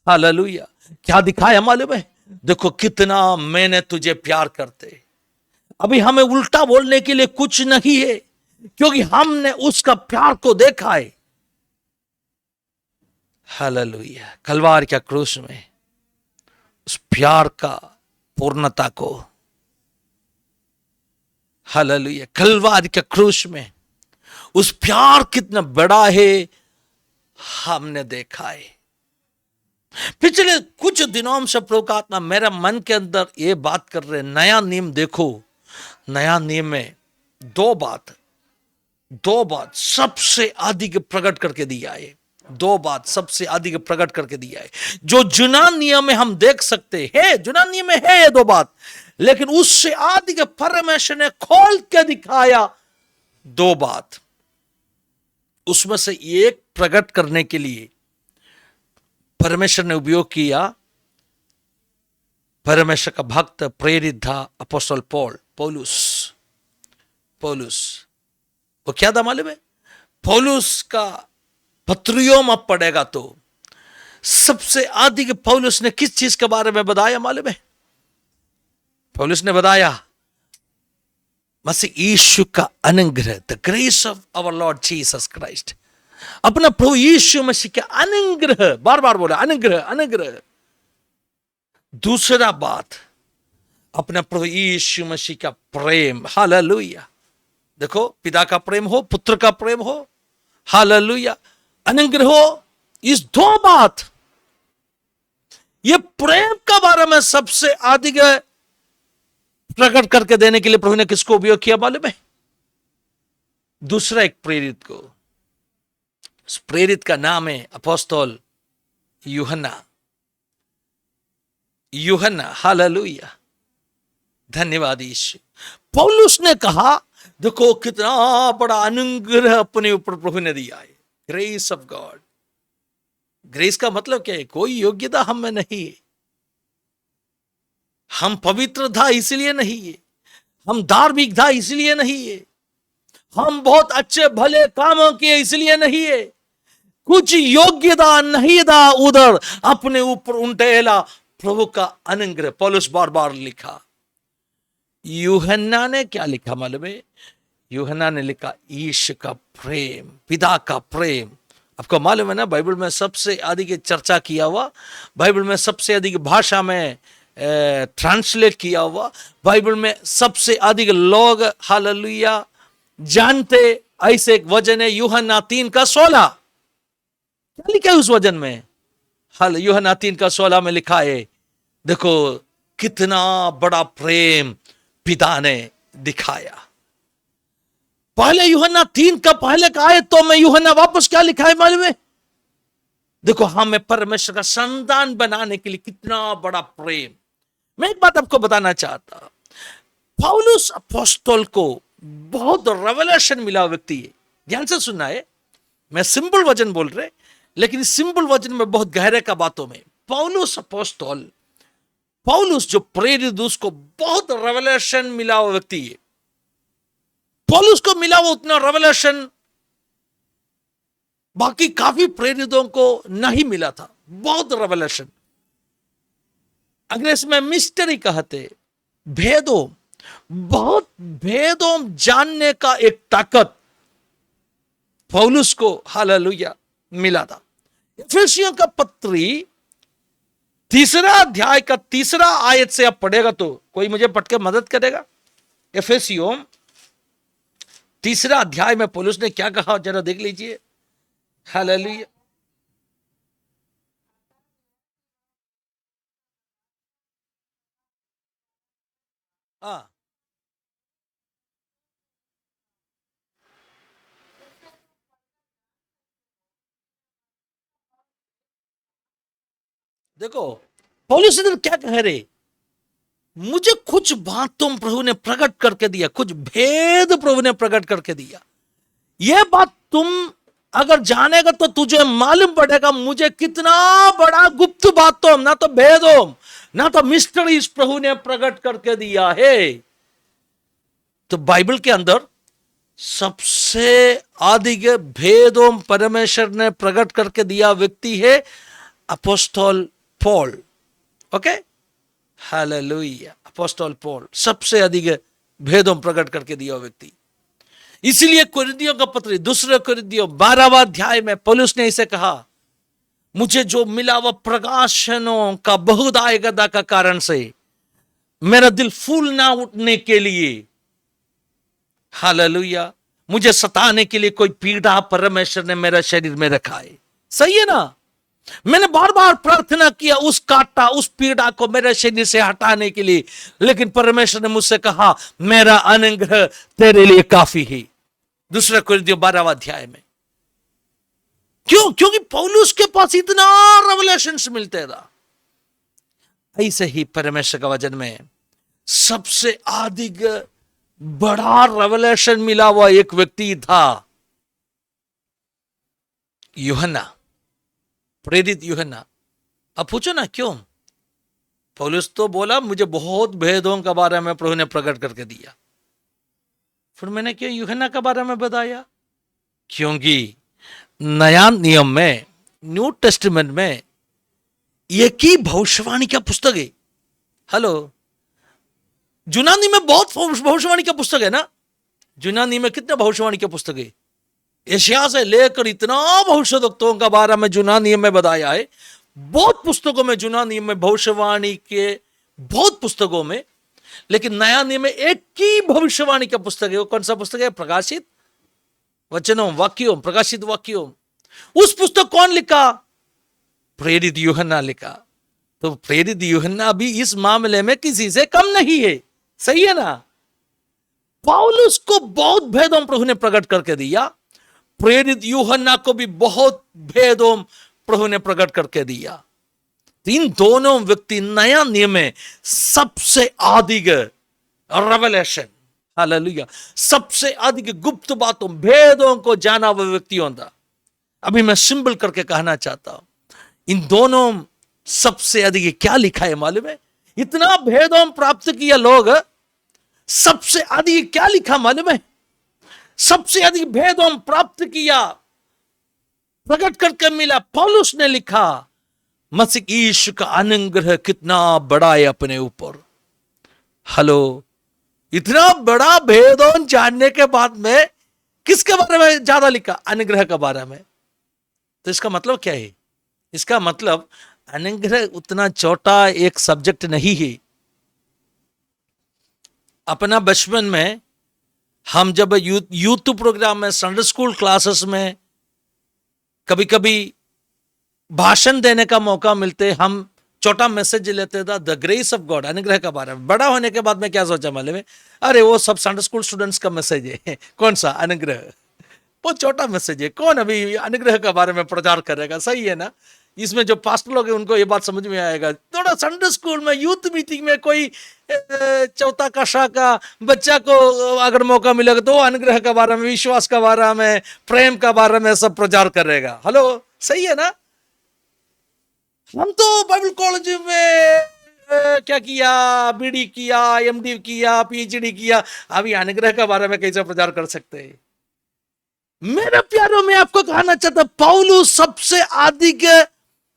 Speaker 1: हालेलुया, क्या दिखाया मालूम है? देखो कितना मैंने तुझे प्यार करते। अभी हमें उल्टा बोलने के लिए कुछ नहीं है, क्योंकि हमने उसका प्यार को देखा है। हालेलुया, कलवार के क्रूस में उस प्यार का पूर्णता को, हालेलुया, कलवार के क्रूस में उस प्यार कितना बड़ा है हमने देखा है। पिछले कुछ दिनों से प्रभु का आत्मा मेरा मन के अंदर ये बात कर रहे, नया नियम देखो, नया नियम में दो बात सबसे अधिक प्रकट करके दिया है। दो बात सबसे अधिक प्रकट करके दिया है, जो यूनानी नियम में हम देख सकते हैं। यूनानी नियम में है ये दो बात, लेकिन उससे अधिक परमेश्वर ने खोल के दिखाया दो बात। उसमें से एक प्रकट करने के लिए परमेश्वर ने उपयोग किया, परमेश्वर का भक्त प्रेरित था अपोस्तल पौलुस। वो क्या था मालूम है? पौलुस का पत्रियों में पढ़ेगा तो सबसे अधिक पौलुस ने किस चीज के बारे में बताया मालूम है? पौलुस ने बताया मसीह यीशु का अनुग्रह, the grace of our lord Jesus Christ, अपना प्रभु यीशु मसीह का अनुग्रह, बार बार बोला अनुग्रह। दूसरा बात, अपना प्रभु यीशु मसीह का प्रेम। हालेलुया, देखो पिता का प्रेम हो, पुत्र का प्रेम हो, हालेलुया, अनुग्रह हो, इस दो बात, ये प्रेम का बारे में सबसे अधिक प्रकट करके देने के लिए प्रभु ने किसको उपयोग किया मालूम है? दूसरा एक प्रेरित को। उस प्रेरित का नाम है अपोस्तल यूहन्ना। यूहन्ना, हालेलुया, धन्यवाद यीशु। पौलुस ने कहा देखो कितना बड़ा अनुग्रह अपने ऊपर प्रभु ने दिया है। Grace of God. ग्रेस का मतलब क्या है? कोई योग्यता हम में नहीं है, हम पवित्र था इसलिए नहीं है, हम धार्मिक था इसलिए नहीं है, हम बहुत अच्छे भले कामों किए इसलिए नहीं है, कुछ योग्यता नहीं था उधर, अपने ऊपर उंटेला प्रभु का अनुग्रह। पौलुस बार बार लिखा। यूहन्ना ने क्या लिखा मालूम है? यूहन्ना ने लिखा ईश का प्रेम, पिता का प्रेम। आपको मालूम है ना, बाइबल में सबसे अधिक चर्चा किया हुआ, बाइबल में सबसे अधिक भाषा में ट्रांसलेट किया हुआ, बाइबल में सबसे अधिक लोग हालेलुया जानते ऐसे एक वचन है यूहन्ना 3:16। क्या लिखा है उस वचन में? हाल यूहन्ना 3:16 में लिखा है, देखो कितना बड़ा प्रेम पिता ने दिखाया। पहले यूहन्ना 3 का पहले का आयत तो मैं यूहन्ना वापस क्या लिखा है मालूम है? देखो हमें परमेश्वर का संतान बनाने के लिए कितना बड़ा प्रेम। मैं एक बात आपको बताना चाहता, पौलुस अपोस्तल को बहुत रेवलेशन मिला व्यक्ति है। ध्यान से सुनना है, मैं सिंपल वचन बोल रहे, लेकिन इस सिंपल वचन में बहुत गहरे का बातों में पौलुस अपोस्तल, पौलुस जो प्रेरित, उसको बहुत रेवलेशन मिला हुआ व्यक्ति है। पौलुस को मिला वो उतना रेवलेशन बाकी काफी प्रेरितों को नहीं मिला था। बहुत रेवलेशन, अंग्रेज में मिस्टरी कहते, भेदों, बहुत भेदों जानने का एक ताकत पौलुस को हालेलुया मिला था। इफिसियों का पत्री 3 अध्याय का 3 आयत से आप पढ़ेगा तो कोई मुझे पढ़ के मदद करेगा? इफिसियों 3 अध्याय में पौलुस ने क्या कहा जरा देख लीजिए। हालेलुया। हाँ, देखो पौलुस इधर क्या कह रहे, मुझे कुछ बात तुम प्रभु ने प्रकट करके दिया, कुछ भेद प्रभु ने प्रकट करके दिया। यह बात तुम अगर जानेगा तो तुझे मालूम पड़ेगा मुझे कितना बड़ा गुप्त बात तो, ना तो भेद हो ना तो मिस्टरी प्रभु ने प्रकट करके दिया है। तो बाइबल के अंदर सबसे अधिक भेदों परमेश्वर ने प्रकट करके दिया व्यक्ति है apostle Paul. Okay, hallelujah. Apostle Paul सबसे अधिक भेदों प्रकट करके दिया व्यक्ति। इसलिए कुरिन्थियों का पत्र 2 कुरिन्थियों 12वां अध्याय में पौलुस ने इसे कहा, मुझे जो मिला वह प्रकाशनों का बहुदायकता का कारण से मेरा दिल फूल ना उठने के लिए, हालेलुया, मुझे सताने के लिए कोई पीड़ा परमेश्वर ने मेरा शरीर में रखा है। सही है ना? मैंने बार बार प्रार्थना किया उस कांटा, उस पीड़ा को मेरे शरीर से हटाने के लिए, लेकिन परमेश्वर ने मुझसे कहा मेरा अनुग्रह तेरे लिए काफी है। 2 कुरिन्थियों 12वां अध्याय में। क्यों? क्योंकि पौलुस के पास इतना रेवलेशंस मिलते था। ऐसे ही परमेश्वर का वचन में सबसे अधिक बड़ा रेवलेशन मिला हुआ एक व्यक्ति था यूहन्ना, प्रेरित यूहन्ना। अब पूछो ना क्यों? पौलुस तो बोला मुझे बहुत भेदों के बारे में प्रभु ने प्रकट करके दिया, फिर मैंने क्यों यूहन्ना के बारे में बताया? क्योंकि नया नियम में, न्यू टेस्टामेंट में एक ही भविष्यवाणी का पुस्तक है। हेलो, यूनानी में बहुत भविष्यवाणी का पुस्तक है ना? यूनानी में कितने भविष्यवाणी के पुस्तक है? एशिया से लेकर इतना भविष्यवक्ताओं का बारे में यूनानी में बताया है। बहुत पुस्तकों में यूनानी में भविष्यवाणी के, बहुत पुस्तकों में, लेकिन नया नियम में एक ही भविष्यवाणी का पुस्तक है। वो कौन सा पुस्तक है? प्रकाशित वचनों, वाक्यों, प्रकाशित वाक्यों। उस पुस्तक कौन लिखा? प्रेरित यूहन्ना लिखा। तो प्रेरित यूहन्ना भी इस मामले में किसी से कम नहीं है। सही है ना? पौलुस को बहुत भेदों प्रभु ने प्रकट करके दिया, प्रेरित यूहन्ना को भी बहुत भेदों प्रभु ने प्रकट करके दिया। इन दोनों व्यक्ति नया नियम में सबसे अधिक रेवलेशन, हालेलुया, सबसे अधिक गुप्त बातों भेदों को जाना हुआ व्यक्ति होता। अभी मैं सिंबल करके कहना चाहता हूं, इन दोनों सबसे अधिक क्या लिखा है मालूम है? इतना भेदों प्राप्त किया लोग, सबसे अधिक क्या लिखा मालूम है? सबसे अधिक भेदों प्राप्त किया, प्रकट करके मिला। पौलुस ने लिखा मसीह यीशु का अनुग्रह कितना बड़ा है अपने ऊपर। हेलो, इतना बड़ा भेदों जानने के बाद में किसके बारे में ज्यादा लिखा? अनुग्रह के बारे में। तो इसका मतलब क्या है? इसका मतलब अनुग्रह उतना छोटा एक सब्जेक्ट नहीं है। अपना बचपन में हम जब यूथ प्रोग्राम में, संडे स्कूल क्लासेस में कभी कभी भाषण देने का मौका मिलते, हम छोटा मैसेज लेते था, द ग्रेस ऑफ गॉड, अनुग्रह के बारे में। बड़ा होने के बाद में क्या सोचा मालूम है? अरे वो सब संडे स्कूल स्टूडेंट्स का मैसेज है, कौन सा अनुग्रह, बहुत छोटा मैसेज है, कौन अभी अनुग्रह के बारे में प्रचार करेगा? सही है ना? इसमें जो पास्टर लोग हैं उनको ये बात समझ में आएगा। थोड़ा संडे स्कूल में, यूथ मीटिंग में कोई चौथा कक्षा का बच्चा को अगर मौका मिलेगा तो अनुग्रह के बारे में, विश्वास के बारे में, प्रेम के बारे में सब प्रचार करेगा। हेलो, सही है ना? हम तो बाइबल कॉलेज में क्या किया, बीडी किया, एमडी किया, पीएचडी किया, अभी अनुग्रह के बारे में कैसे प्रचार कर सकते हैं? मेरे प्यारों में आपको कहना चाहता, पौलुस सबसे अधिक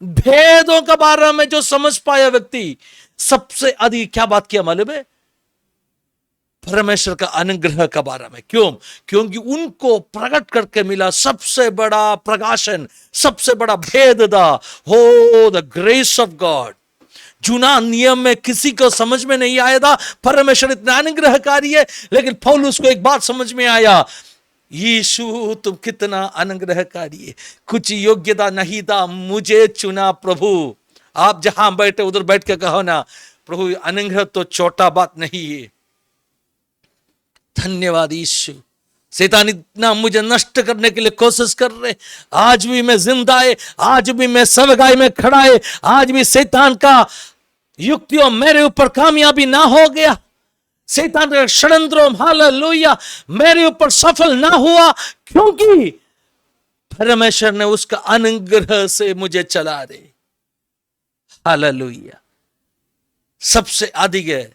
Speaker 1: भेदों के बारे में जो समझ पाया व्यक्ति, सबसे अधिक क्या बात किया मालूम है? परमेश्वर का अनुग्रह के बारे में। क्यों? क्योंकि उनको प्रकट करके मिला सबसे बड़ा प्रकाशन, सबसे बड़ा भेद था, हो द ग्रेस ऑफ गॉड। जूना नियम में किसी को समझ में नहीं आया था परमेश्वर इतना अनुग्रहकारी है, लेकिन पौलुस को एक बात समझ में आया, यीशु तुम कितना अनुग्रहकारी है, कुछ योग्यता नहीं था, मुझे चुना प्रभु। आप जहां बैठे उधर बैठ के कहो ना, प्रभु अनुग्रह तो छोटा बात नहीं है। धन्यवाद यीशु, शैतान इतना मुझे नष्ट करने के लिए कोशिश कर रहे, आज भी मैं जिंदा है, आज भी मैं सवगाई में खड़ा है, आज भी शैतान का युक्तियों मेरे ऊपर कामयाबी ना हो गया, शैतान का षड्यंत्रों, हालेलुया, मेरे ऊपर सफल ना हुआ, क्योंकि परमेश्वर ने उसका अनुग्रह से मुझे चला दे। हालेलुया। सबसे अधिक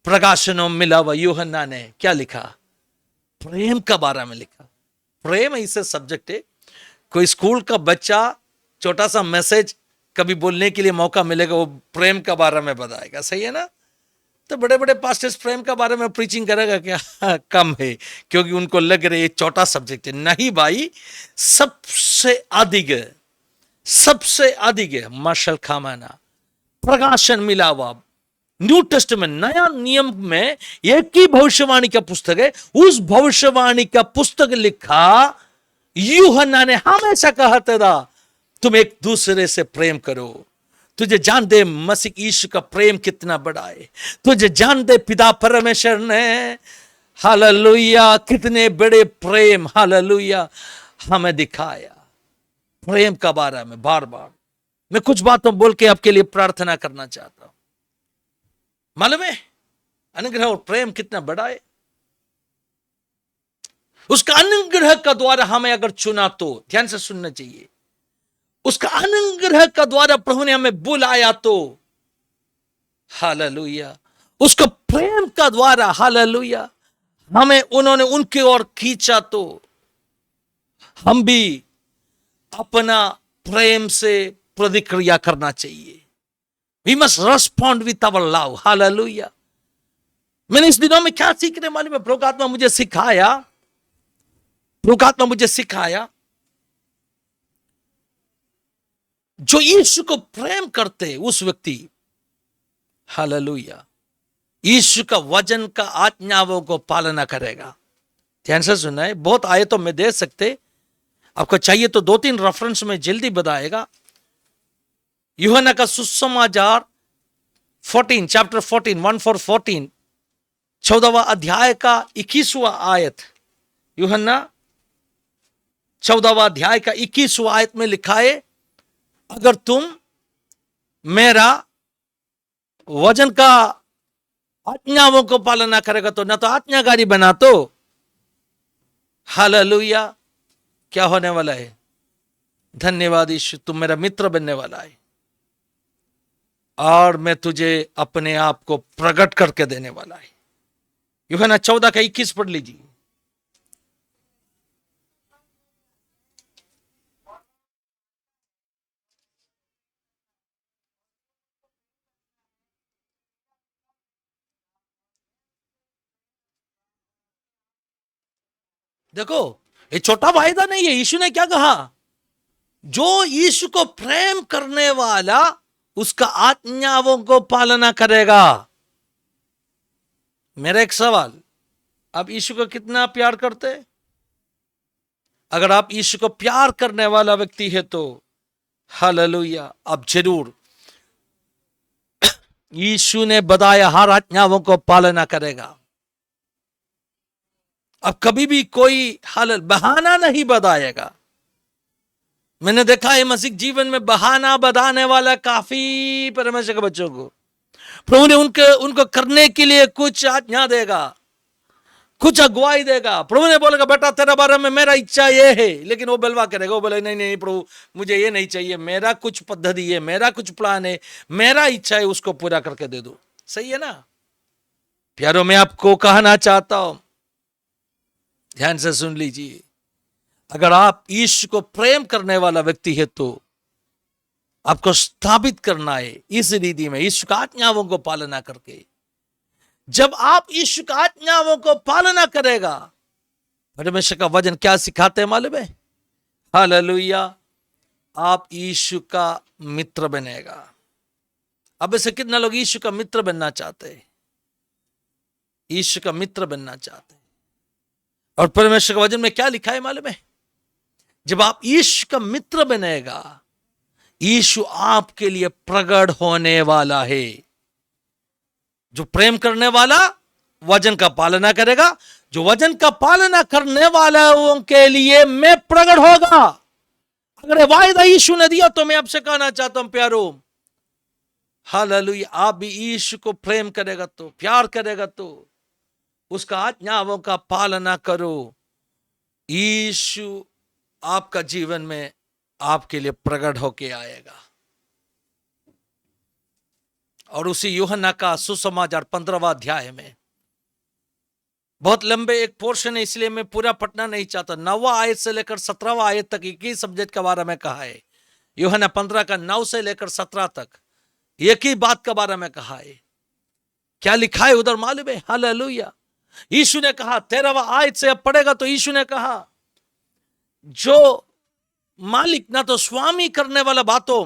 Speaker 1: प्रकाशनों मिला हुआ यूहन्ना ने क्या लिखा? प्रेम का बारे में लिखा। प्रेम ऐसे सब्जेक्ट है, कोई स्कूल का बच्चा छोटा सा मैसेज कभी बोलने के लिए मौका मिलेगा, वो प्रेम का बारे में बताएगा। सही है ना? तो बड़े बड़े पास्टर्स प्रेम का बारे में प्रीचिंग करेगा क्या? कम है, क्योंकि उनको लग रहा है ये छोटा सब्जेक्ट है। नहीं भाई, सबसे अधिक मार्शल खामाना प्रकाशन मिला हुआ न्यू टेस्टमेंट, नया नियम में एक ही भविष्यवाणी का पुस्तक है, उस भविष्यवाणी का पुस्तक लिखा यूहन्ना ने। हमेशा कहता था तुम एक दूसरे से प्रेम करो, तुझे जान दे मसीह यीशु का प्रेम कितना बड़ा है, तुझे जान दे पिता परमेश्वर ने, हालेलुया, कितने बड़े प्रेम, हालेलुया, हमें दिखाया। प्रेम का बारे में बार बार मैं कुछ बातों बोल के आपके लिए प्रार्थना करना चाहता हूं। मालूम है अनुग्रह और प्रेम कितना बड़ा है? उसका अनुग्रह का द्वारा हमें अगर चुना तो, ध्यान से सुनना चाहिए, उसका अनुग्रह का द्वारा प्रभु ने हमें बुलाया तो, हालेलुया, उसका प्रेम का द्वारा, हालेलुया, हमें उन्होंने उनकी ओर खींचा तो हम भी अपना प्रेम से प्रतिक्रिया करना चाहिए। We must respond with our love. Hallelujah. मैंने इस दिनों में क्या सीखने वाली में, प्रभु आत्मा मुझे सिखाया, जो यीशु को प्रेम करते उस व्यक्ति, हालेलुया, यीशु का वचन का आज्ञाओं को पालना करेगा। ध्यान से सुनना है, बहुत आयतों में दे सकते, आपको चाहिए तो 2-3 रेफरेंस में जल्दी बताएगा। यूहन्ना का सुसमाचार 14 चैप्टर 14 1-14 14वां अध्याय का 21वां आयत, यूहन्ना 14वां अध्याय का 21वां आयत में लिखा है, अगर तुम मेरा वचन का आज्ञाओं को पालन ना करेगा तो ना तो आज्ञाकारी बना तो हालेलुया क्या होने वाला है? धन्यवाद यीशु, तुम मेरा मित्र बनने वाला है और मैं तुझे अपने आप को प्रकट करके देने वाला है। यूहन्ना 14 का 21 पढ़ लीजिए। देखो, ये छोटा वायदा नहीं है। यीशु ने क्या कहा? जो यीशु को प्रेम करने वाला उसका आज्ञाओं को पालना करेगा। मेरा एक सवाल, आप यीशु को कितना प्यार करते हैं? अगर आप यीशु को प्यार करने वाला व्यक्ति है तो हालेलुया, आप जरूर यीशु ने बताया हर आज्ञाओं को पालना करेगा। अब कभी भी कोई हाल बहाना नहीं बताएगा। मैंने देखा है मसीह जीवन में बहाना बताने वाला काफी परमेश्वर के बच्चों को प्रभु ने उनको करने के लिए कुछ आज्ञा देगा, कुछ अगुवाई देगा। प्रभु ने बोलेगा बेटा तेरा बारे में मेरा इच्छा ये है, लेकिन वो बलवा करेगा। वो बोले नहीं नहीं प्रभु मुझे ये नहीं चाहिए, मेरा कुछ पद्धति है, मेरा कुछ प्लान है, मेरा इच्छा है, उसको पूरा करके दे दो। सही है ना प्यारो? मैं आपको कहना चाहता हूं, ध्यान से सुन लीजिए, अगर आप यीशु को प्रेम करने वाला व्यक्ति है तो आपको स्थापित करना है इस रीति में, यीशु का आज्ञाओं को पालना करके। जब आप यीशु का आज्ञाओं को पालना करेगा, परमेश्वर का वचन क्या सिखाते हैं मालूम है? हालेलुया, आप यीशु का मित्र बनेगा। अब ऐसे कितना लोग यीशु का मित्र बनना चाहते हैं? यीशु का मित्र बनना चाहते हैं। और परमेश्वर के वचन में क्या लिखा है मालूम है? जब आप यीशु का मित्र बनेगा, यीशु आपके लिए प्रकट होने वाला है। जो प्रेम करने वाला वचन का पालना करेगा, जो वचन का पालना करने वालों के लिए मैं प्रकट होगा। अगर वायदा यीशु ने दिया तो मैं आपसे कहना चाहता हूं प्यारो, हालेलुया, आप भी यीशु को प्रेम करेगा तो, प्यार करेगा तो उसका आज्ञाओं का पालना करो। यीशु आपका जीवन में आपके लिए प्रकट होके आएगा। और उसी यूहन्ना का सुसमाचार 15वां अध्याय में बहुत लंबे एक पोर्शन है, इसलिए मैं पूरा पढ़ना नहीं चाहता। 9वां आयत से लेकर 17वां आयत तक एक ही सब्जेक्ट के बारे में कहा है। यूहन्ना 15 का 9 से लेकर 17 तक एक ही बात के बारे में कहा है। क्या लिखा है उधर मालूम है? हालेलुया, यीशु ने कहा, 13वां आयत से अब पढ़ेगा तो यीशु ने कहा, जो मालिक ना तो स्वामी करने वाला बातों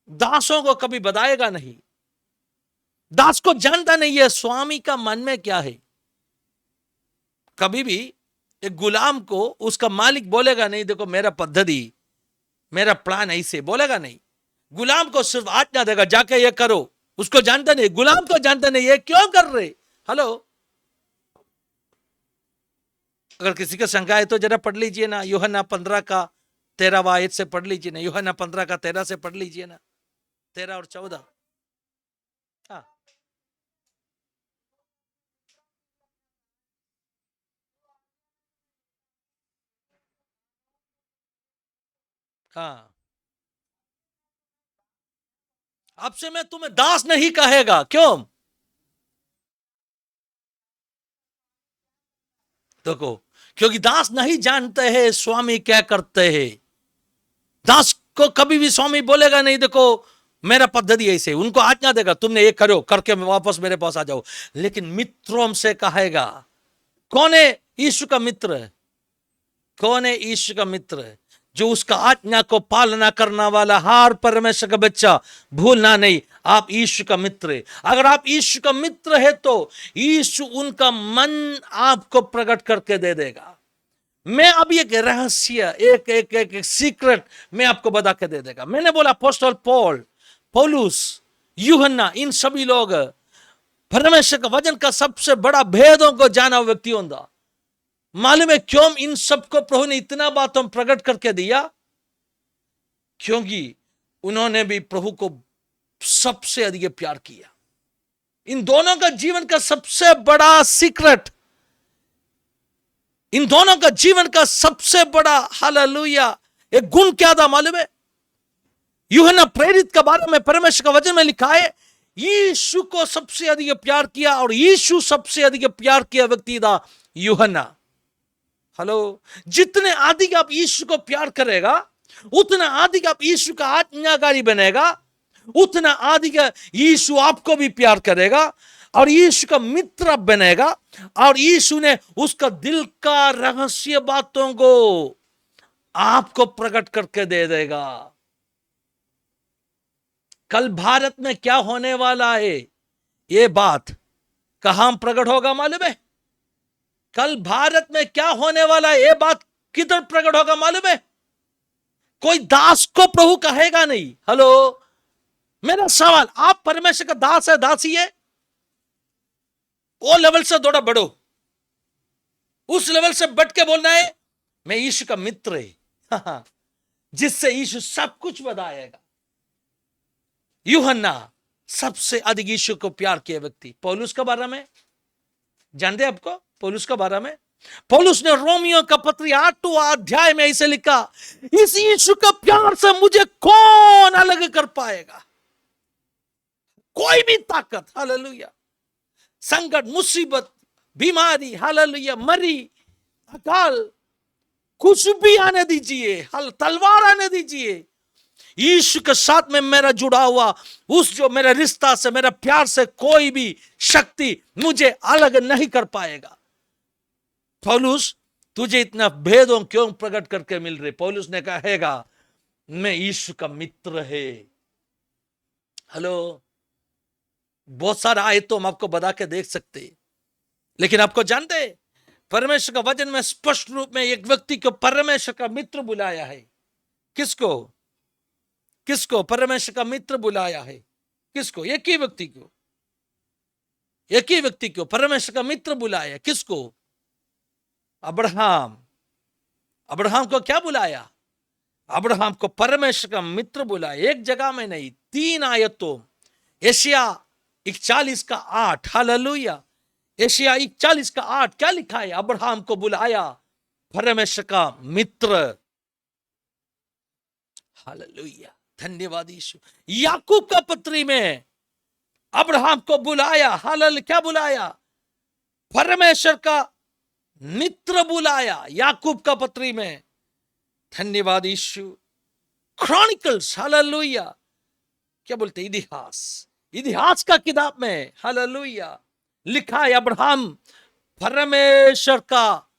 Speaker 1: दासों को कभी बताएगा नहीं। दास को जानता नहीं है स्वामी का मन में क्या है। कभी भी एक गुलाम को उसका मालिक बोलेगा नहीं देखो मेरा पद्धति, मेरा प्लान ऐसे, बोलेगा नहीं। गुलाम को सिर्फ आज्ञा देगा जाके ये करो। उसको जानता नहीं, गुलाम को जानता नहीं, ये क्यों कर रहे। हेलो, अगर किसी का शंका है तो जरा पढ़ लीजिए ना, यूहन्ना 15 का 13वां आयत से पढ़ लीजिए ना, यूहन्ना 15 का 13 से पढ़ लीजिए ना, 13 और 14। हाँ हाँ, आपसे मैं तुम्हें दास नहीं कहेगा। क्यों? देखो, क्योंकि दास नहीं जानते हैं स्वामी क्या करते हैं। दास को कभी भी स्वामी बोलेगा नहीं देखो मेरा पद्धति ऐसे, उनको आज्ञा देगा तुमने ये करो, करके वापस मेरे पास आ जाओ। लेकिन मित्रों से कहेगा। कौन है यीशु का मित्र? कौन है यीशु का मित्र? जो उसका आज्ञा को पालना करना वाला हर परमेश्वर का बच्चा। भूलना नहीं, आप यीशु का मित्र है। अगर आप यीशु का मित्र है तो यीशु उनका मन आपको प्रकट करके दे देगा। मैं अब एक रहस्य, एक एक एक, एक सीक्रेट मैं आपको बता के दे देगा। मैंने बोला अपोस्टल पौलुस, यूहन्ना, इन सभी लोग परमेश्वर का वचन का सबसे बड़ा भेदों को जाना व्यक्ति होता। मालूम है क्यों इन सबको प्रभु ने इतना बातों प्रकट करके दिया? क्योंकि उन्होंने भी प्रभु को सबसे अधिक प्यार किया। इन दोनों का जीवन का सबसे बड़ा सीक्रेट, इन दोनों का जीवन का सबसे बड़ा हालेलुया एक गुण क्या था मालूम है? यूहन्ना प्रेरित के बारे में परमेश्वर का वचन में लिखा है, यीशु को सबसे अधिक प्यार किया और यीशु सबसे अधिक प्यार किया व्यक्ति था यूहन्ना। हेलो, जितने अधिक आप यीशु को प्यार करेगा, उतना अधिक आप यीशु का आज्ञाकारी बनेगा, उतना अधिक यीशु आपको भी प्यार करेगा और यीशु का मित्र बनेगा और यीशु ने उसका दिल का रहस्य बातों को आपको प्रकट करके दे देगा। कल भारत में क्या होने वाला है ये बात कहां प्रकट होगा मालूम है? कल भारत में क्या होने वाला है ये बात किधर प्रकट होगा मालूम है? कोई दास को प्रभु कहेगा नहीं। हेलो, मेरा सवाल, आप परमेश्वर का दास है, दासी है? वो लेवल से थोड़ा बढ़ो, उस लेवल से बढ़ के बोलना है मैं यीशु का मित्र है, जिससे यीशु सब कुछ बताएगा। यूहन्ना सबसे अधिक यीशु को प्यार किया व्यक्ति। पौलुस के बारे में जानते हैं आपको? पौलुस के बारे में पौलुस ने रोमियो का पत्री 8वां अध्याय में इसे लिखा, इस यीशु का प्यार से मुझे कौन अलग कर पाएगा? कोई भी ताकत, हालेलुया, संकट, मुसीबत, बीमारी, हालेलुया, मरी, अकाल, कुछ भी आने दीजिए, तलवार आने दीजिए, यीशु के साथ में मेरा जुड़ा हुआ उस जो मेरा रिश्ता से, मेरा प्यार से कोई भी शक्ति मुझे अलग नहीं कर पाएगा। पौलुस, तुझे इतना भेदों क्यों प्रकट करके मिल रहे? पौलुस ने कहेगा मैं यीशु का मित्र है। हेलो, बहुत सारा आयत तो हम आपको बता के देख सकते, लेकिन आपको जानते परमेश्वर का वचन में स्पष्ट रूप में एक व्यक्ति को परमेश्वर का मित्र बुलाया है। किसको? किसको परमेश्वर का मित्र बुलाया है? किसको? एक ही व्यक्ति को, एक ही व्यक्ति को परमेश्वर का मित्र बुलाया। किसको? अब्राहम। अब्राहम को क्या बुलाया? अब्राहम को परमेश्वर का मित्र बुलाया। एक जगह में नहीं, 3 आयतों। एशिया 41 का 8, हालेलुया, एशिया 41 का 8 क्या लिखा है? अब्राहम को बुलाया परमेश्वर का मित्र। हालेलुया, धन्यवाद यीशु। याकूब का पत्री में अब्राहम को बुलाया, हालेलुया, क्या बुलाया? परमेश्वर का मित्र बुलाया। याकूब का पत्री में, धन्यवाद यीशु। क्रॉनिकल्स, हालेलुया, क्या बोलते? इतिहास, इतिहास का किताब में, हालेलुया, लिखा है अब्राहम परमेश्वर का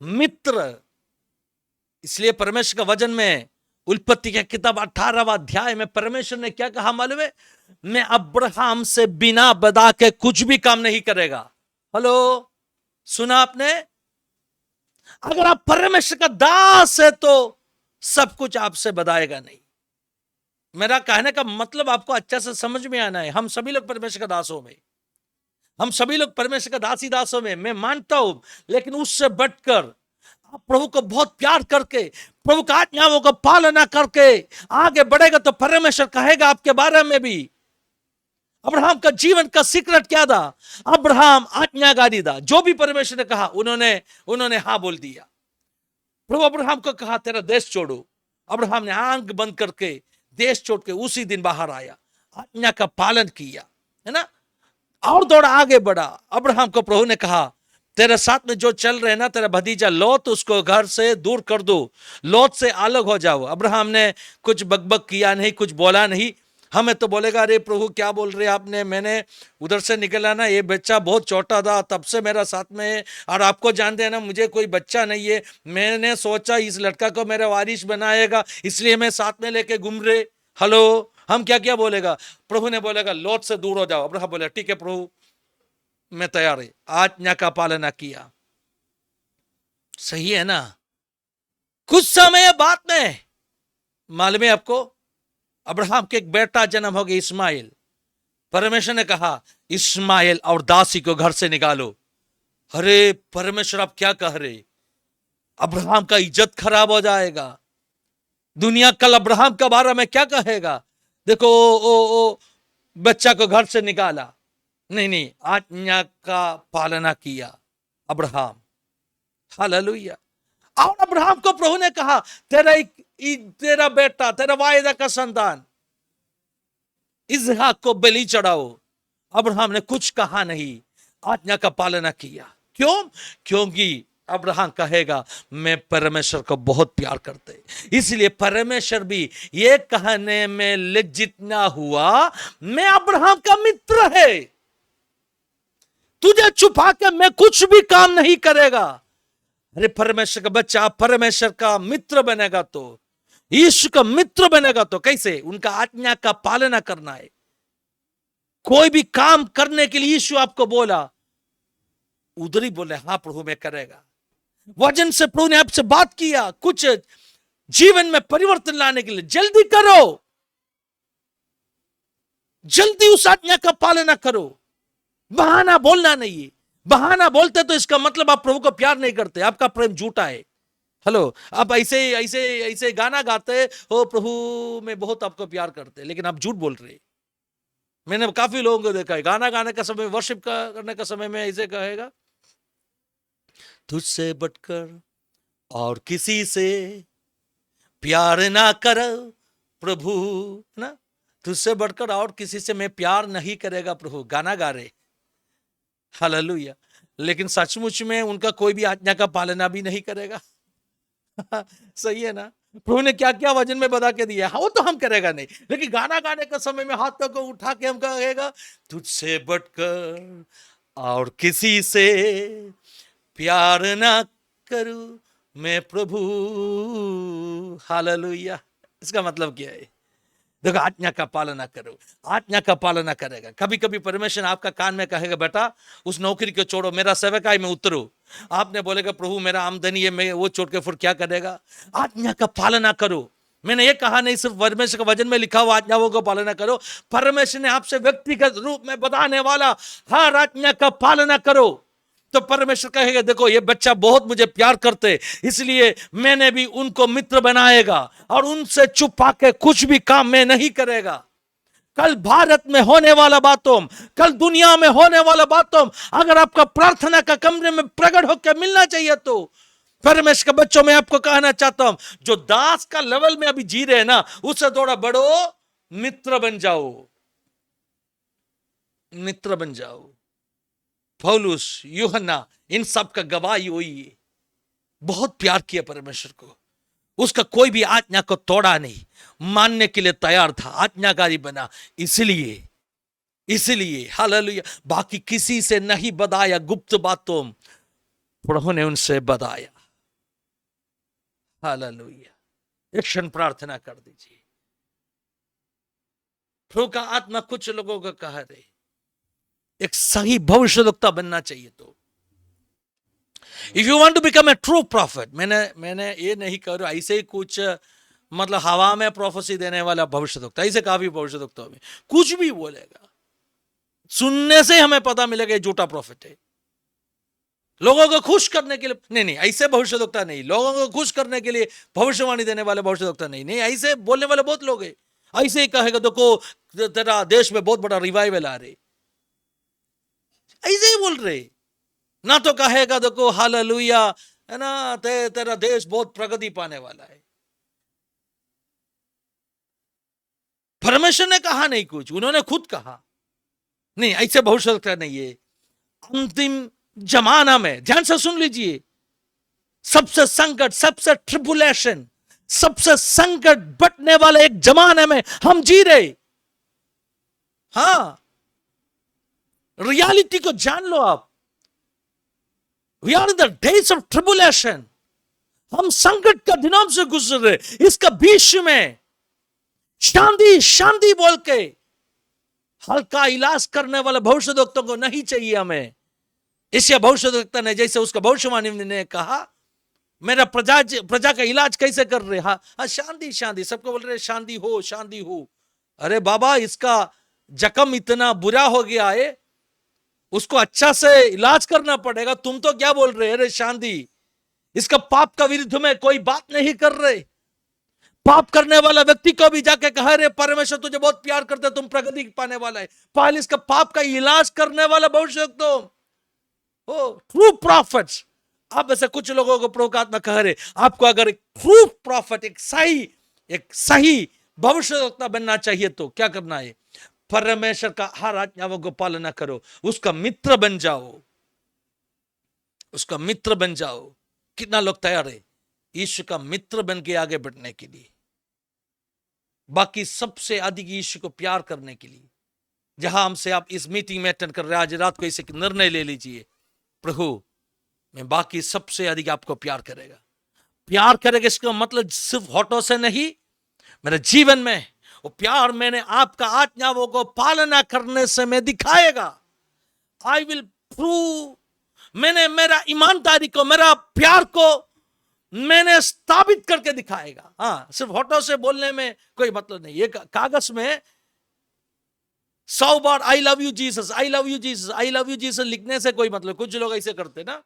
Speaker 1: मित्र। इसलिए परमेश्वर का वचन में उत्पत्ति के किताब 18वां अध्याय में परमेश्वर ने क्या कहा मालूम है? मैं अब्राहम से बिना बता के कुछ भी काम नहीं करेगा। हेलो, सुना आपने? अगर आप परमेश्वर का दास है तो सब कुछ आपसे बताएगा नहीं। मेरा कहने का मतलब आपको अच्छा से समझ में आना है। हम सभी लोग परमेश्वर का दासों में, हम सभी लोग परमेश्वर का दासी दासों में, मैं मानता हूं, लेकिन उससे बढ़कर आप प्रभु को बहुत प्यार करके, प्रभु का आज्ञाओं का पालना करके आगे बढ़ेगा तो परमेश्वर कहेगा आपके बारे में भी। अब्राहम का जीवन का सीक्रेट क्या था? अब्राहम आज्ञाकारी था। जो भी परमेश्वर ने कहा उन्होंने हाँ बोल दिया। प्रभु अब्राहम को कहा तेरा देश छोड़ो, अब्राहम ने आंख बंद करके देश छोड़ के उसी दिन बाहर आया, आज्ञा का पालन किया, है ना, और दौड़ा आगे बढ़ा। अब्राहम को प्रभु ने कहा तेरे साथ में जो चल रहे ना, तेरा भतीजा लौत, उसको घर से दूर कर दो, लौत से अलग हो जाओ। अब्राहम ने कुछ बकबक किया नहीं, कुछ बोला नहीं। हमें तो बोलेगा अरे प्रभु क्या बोल रहे आपने, मैंने उधर से निकला ना, ये बच्चा बहुत छोटा था तब से मेरा साथ में है, और आपको जानते हैं ना मुझे कोई बच्चा नहीं है, मैंने सोचा इस लड़का को मेरा वारिस बनाएगा इसलिए मैं साथ में लेके घूम रहे। हेलो, हम क्या क्या बोलेगा? प्रभु ने बोलेगा लौत से दूर हो जाओ। अब्राहम बोले ठीक है प्रभु, मैं तैयार है। आज्ञा का पालना किया। सही है ना? कुछ समय बाद में मालूम है आपको, अब्राहम के एक बेटा जन्म हो गया, इस्माइल। परमेश्वर ने कहा इस्माइल और दासी को घर से निकालो। अरे परमेश्वर आप क्या कह रहे, अब्राहम का इज्जत खराब हो जाएगा, दुनिया कल अब्राहम के बारे में क्या कहेगा। देखो ओ बच्चा को घर से निकाला, नहीं नहीं, आज्ञा का पालना किया अब्राहम। हालेलुया। और अब्राहम को प्रभु ने कहा तेरा बेटा, तेरा वायदा का संतान इसहाक को बलि चढ़ाओ। अब्राहम ने कुछ कहा नहीं, आज्ञा का पालना किया। क्यों? क्योंकि अब्राहम कहेगा मैं परमेश्वर को बहुत प्यार करते, इसलिए परमेश्वर भी ये कहने में लज्जित ना हुआ मैं अब्राहम का मित्र है, तुझे छुपा के मैं कुछ भी काम नहीं करेगा। अरे परमेश्वर का बच्चा परमेश्वर का मित्र बनेगा तो, यीशु का मित्र बनेगा तो कैसे? उनका आज्ञा का पालना करना है। कोई भी काम करने के लिए यीशु आपको बोला, उधर ही बोले हाँ प्रभु मैं करेगा। वचन से प्रभु ने आपसे बात किया, कुछ जीवन में परिवर्तन लाने के लिए जल्दी करो, जल्दी उस आज्ञा का पालना करो। बहाना बोलना नहीं है, बहाना बोलते तो इसका मतलब आप प्रभु को प्यार नहीं करते, आपका प्रेम झूठा है। हेलो, आप ऐसे ऐसे ऐसे गाना गाते हो प्रभु मैं बहुत आपको प्यार करते, लेकिन आप झूठ बोल रहे। मैंने काफी लोगों को देखा है गाना गाने का समय, वर्शिप करने का समय में ऐसे कहेगा तुझसे बढ़कर और किसी से प्यार ना करो प्रभु, ना तुझसे बढ़कर और किसी से मैं प्यार नहीं करेगा प्रभु, गाना गा रहे। हालेलुया। लेकिन सचमुच में उनका कोई भी आज्ञा का पालना भी नहीं करेगा। सही है ना? प्रभु ने क्या क्या वचन में बता के दिया, हाँ वो तो हम करेगा नहीं, लेकिन गाना गाने का समय में हाथ को उठा के हम कहेगा तुझसे बढ़कर और किसी से प्यार ना करूं मैं प्रभु। हालेलुया। इसका मतलब क्या है? देखो आज्ञा का पालना करो, आज्ञा का पालना करेगा। कभी कभी परमेश्वर आपका कान में कहेगा बेटा उस नौकरी को छोड़ो, मेरा सेवक है मैं उतरू। आपने बोलेगा प्रभु मेरा आमदनी है, मैं वो छोड़ के फिर क्या करेगा? आज्ञा का पालना करो। मैंने ये कहा नहीं सिर्फ परमेश्वर का वचन में लिखा हुआ आज्ञाओं को पालना करो, परमेश्वर ने आपसे व्यक्तिगत रूप में बताने वाला हर आज्ञा का पालना करो। तो परमेश्वर कहेगा देखो ये बच्चा बहुत मुझे प्यार करते, इसलिए मैंने भी उनको मित्र बनाएगा और उनसे छुपा के कुछ भी काम मैं नहीं करेगा। कल भारत में होने वाला बातों, कल दुनिया में होने वाला बातों अगर आपका प्रार्थना का कमरे में प्रकट होकर मिलना चाहिए तो परमेश्वर के बच्चों में आपको कहना चाहता हूं जो दास का लेवल में अभी जी रहे हैं ना, उससे थोड़ा बढ़ो, मित्र बन जाओ, मित्र बन जाओ। पौलुस, यूहन्ना, इन सब का गवाही हुई है, बहुत प्यार किया परमेश्वर को, उसका कोई भी आज्ञा को तोड़ा नहीं, मानने के लिए तैयार था, आज्ञाकारी बना। इसलिए हालेलुया। बाकी किसी से नहीं बताया गुप्त बातों, प्रभु ने उनसे बताया। हालेलुया। एक क्षण प्रार्थना कर दीजिए। प्रभु का आत्मा कुछ लोगों को कह रहे एक सही भविष्यवक्ता बनना चाहिए तो if you want to become a true prophet, मैंने ये नहीं कर ऐसे ही कुछ मतलब हवा में प्रोफेसी देने वाला भविष्यवक्ता, ऐसे काफी भविष्यवक्ता में कुछ भी बोलेगा, सुनने से हमें पता मिलेगा झूठा प्रॉफिट है। लोगों को खुश करने के लिए नहीं, ऐसे भविष्यवक्ता नहीं, लोगों को खुश करने के लिए भविष्यवाणी देने वाले भविष्यवक्ता नहीं, ऐसे बोलने वाले बहुत लोग हैं। ऐसे ही कहेगा देखो तेरा देश में बहुत बड़ा रिवाइवल आ रहे, ऐसे ही बोल रहे ना, तो कहेगा देखो हालेलुया है ना, तेरा देश बहुत प्रगति पाने वाला है। परमेश्वर ने कहा नहीं कुछ, उन्होंने खुद कहा नहीं, ऐसे भविष्यवक्ता नहीं है। अंतिम जमाना में ध्यान से सुन लीजिए, सबसे संकट, सबसे ट्रिबुलेशन, सबसे संकट बटने वाले एक जमाने में हम जी रहे। हाँ, रियलिटी को जान लो आप। We are in the days of tribulation, हम संकट का दिनों से गुजर रहे। इसका बीच में शांति शांति बोल के हल्का इलाज करने वाले भविष्यवक्तों को नहीं चाहिए हमें। इसलिए भविष्यवक्ता ने जैसे उसका भविष्यवाणी ने कहा मेरा प्रजा का इलाज कैसे कर रहे, हाँ शांति शांति, सबको बोल रहे शांति हो शांति हो। अरे बाबा इसका जख्म इतना बुरा हो गया है, उसको अच्छा से इलाज करना पड़ेगा। तुम तो क्या बोल रहे, अरे शांति, इसका पाप का विरुद्ध में कोई बात नहीं कर रहे। पाप करने वाला व्यक्ति को भी जाके कहा, रे परमेश्वर तुझे बहुत प्यार करता है, तुम प्रगति पाने वाला है। पहले इसका पाप का इलाज करने वाला भविष्य तो ओ ट्रू प्रॉफिट्स। आप ऐसे कुछ लोगों को प्रभु का आत्मा कह रहे, आपको अगर ट्रू प्रॉफिट, एक सही भविष्यवक्ता बनना चाहिए तो क्या करना है? परमेश्वर का हर आज्ञाओं को पालना करो, उसका मित्र बन जाओ, उसका मित्र बन जाओ। कितना लोग तैयार है यीशु का मित्र बन के आगे बढ़ने के लिए, बाकी सबसे अधिक यीशु को प्यार करने के लिए? जहां हमसे आप इस मीटिंग में अटेंड कर रहे हैं, आज रात को इसे निर्णय ले लीजिए, प्रभु मैं बाकी सबसे अधिक आपको प्यार करेगा। प्यार करेगा इसका मतलब सिर्फ होठों से नहीं, मेरे जीवन में वो प्यार मैंने आपका आज्ञाओं को पालना करने से मैं दिखाएगा। आई विल प्रूव, मैंने मेरा ईमानदारी को, मेरा प्यार को मैंने स्थापित करके दिखाएगा। हाँ, सिर्फ होठों से बोलने में कोई मतलब नहीं। ये कागज में 100 बार I love you Jesus, I love you Jesus, I love you Jesus लिखने से कोई मतलब। कुछ लोग ऐसे करते ना,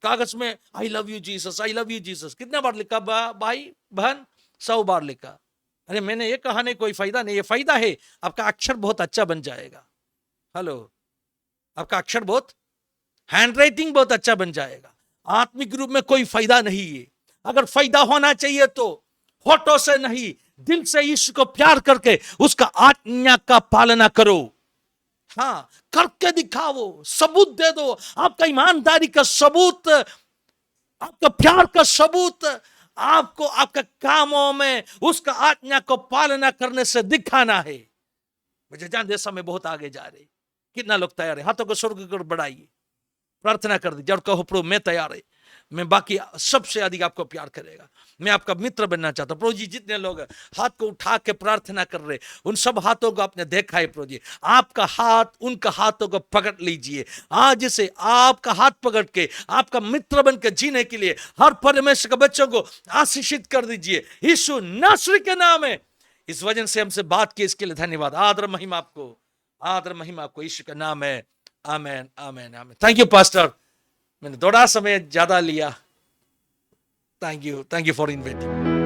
Speaker 1: कागज में आई love you Jesus, I love you Jesus कितने बार लिखा भाई बहन? 100 बार लिखा। अरे मैंने ये कहा नहीं, कोई फायदा नहीं। ये फायदा है, आपका अक्षर बहुत अच्छा बन जाएगा। हेलो, आपका अक्षर बहुत, हैंड राइटिंग बहुत अच्छा बन जाएगा। आत्मिक रूप में कोई फायदा नहीं है। अगर फायदा होना चाहिए तो होठों से नहीं, दिल से यीशु को प्यार करके उसका आज्ञा का पालना करो। हाँ, करके दिखाओ, सबूत दे दो। आपका ईमानदारी का सबूत, आपका प्यार का सबूत आपको आपके कामों में उसका आज्ञा को पालना करने से दिखाना है। मुझे जान दे समय बहुत आगे जा रही। कितना लोग तैयार है? हाथों को स्वर्ग की ओर बढ़ाइए, प्रार्थना कर दीजिए और कहो प्रभु मैं तैयार है, मैं बाकी सबसे अधिक आपको प्यार करेगा, मैं आपका मित्र बनना चाहता हूं। प्रभु जी, जितने लोग हाथ को उठा के प्रार्थना कर रहे, उन सब हाथों को आपने देखा है प्रभु जी। आपका हाथ उनका हाथों को पकड़ लीजिए आज से, आपका हाथ पकड़ के आपका मित्र बन के जीने के लिए हर परमेश्वर के बच्चों को आशीषित कर दीजिए यीशु नासरी के नाम में। इस वजह से हमसे बात की, इसके लिए धन्यवाद। आदर महिमा आपको, आदर महिमा आपको, यीशु का नाम है। आमेन, आमेन, आमेन। थैंक यू पास्टर, मैंने थोड़ा समय ज्यादा लिया। Thank you for inviting.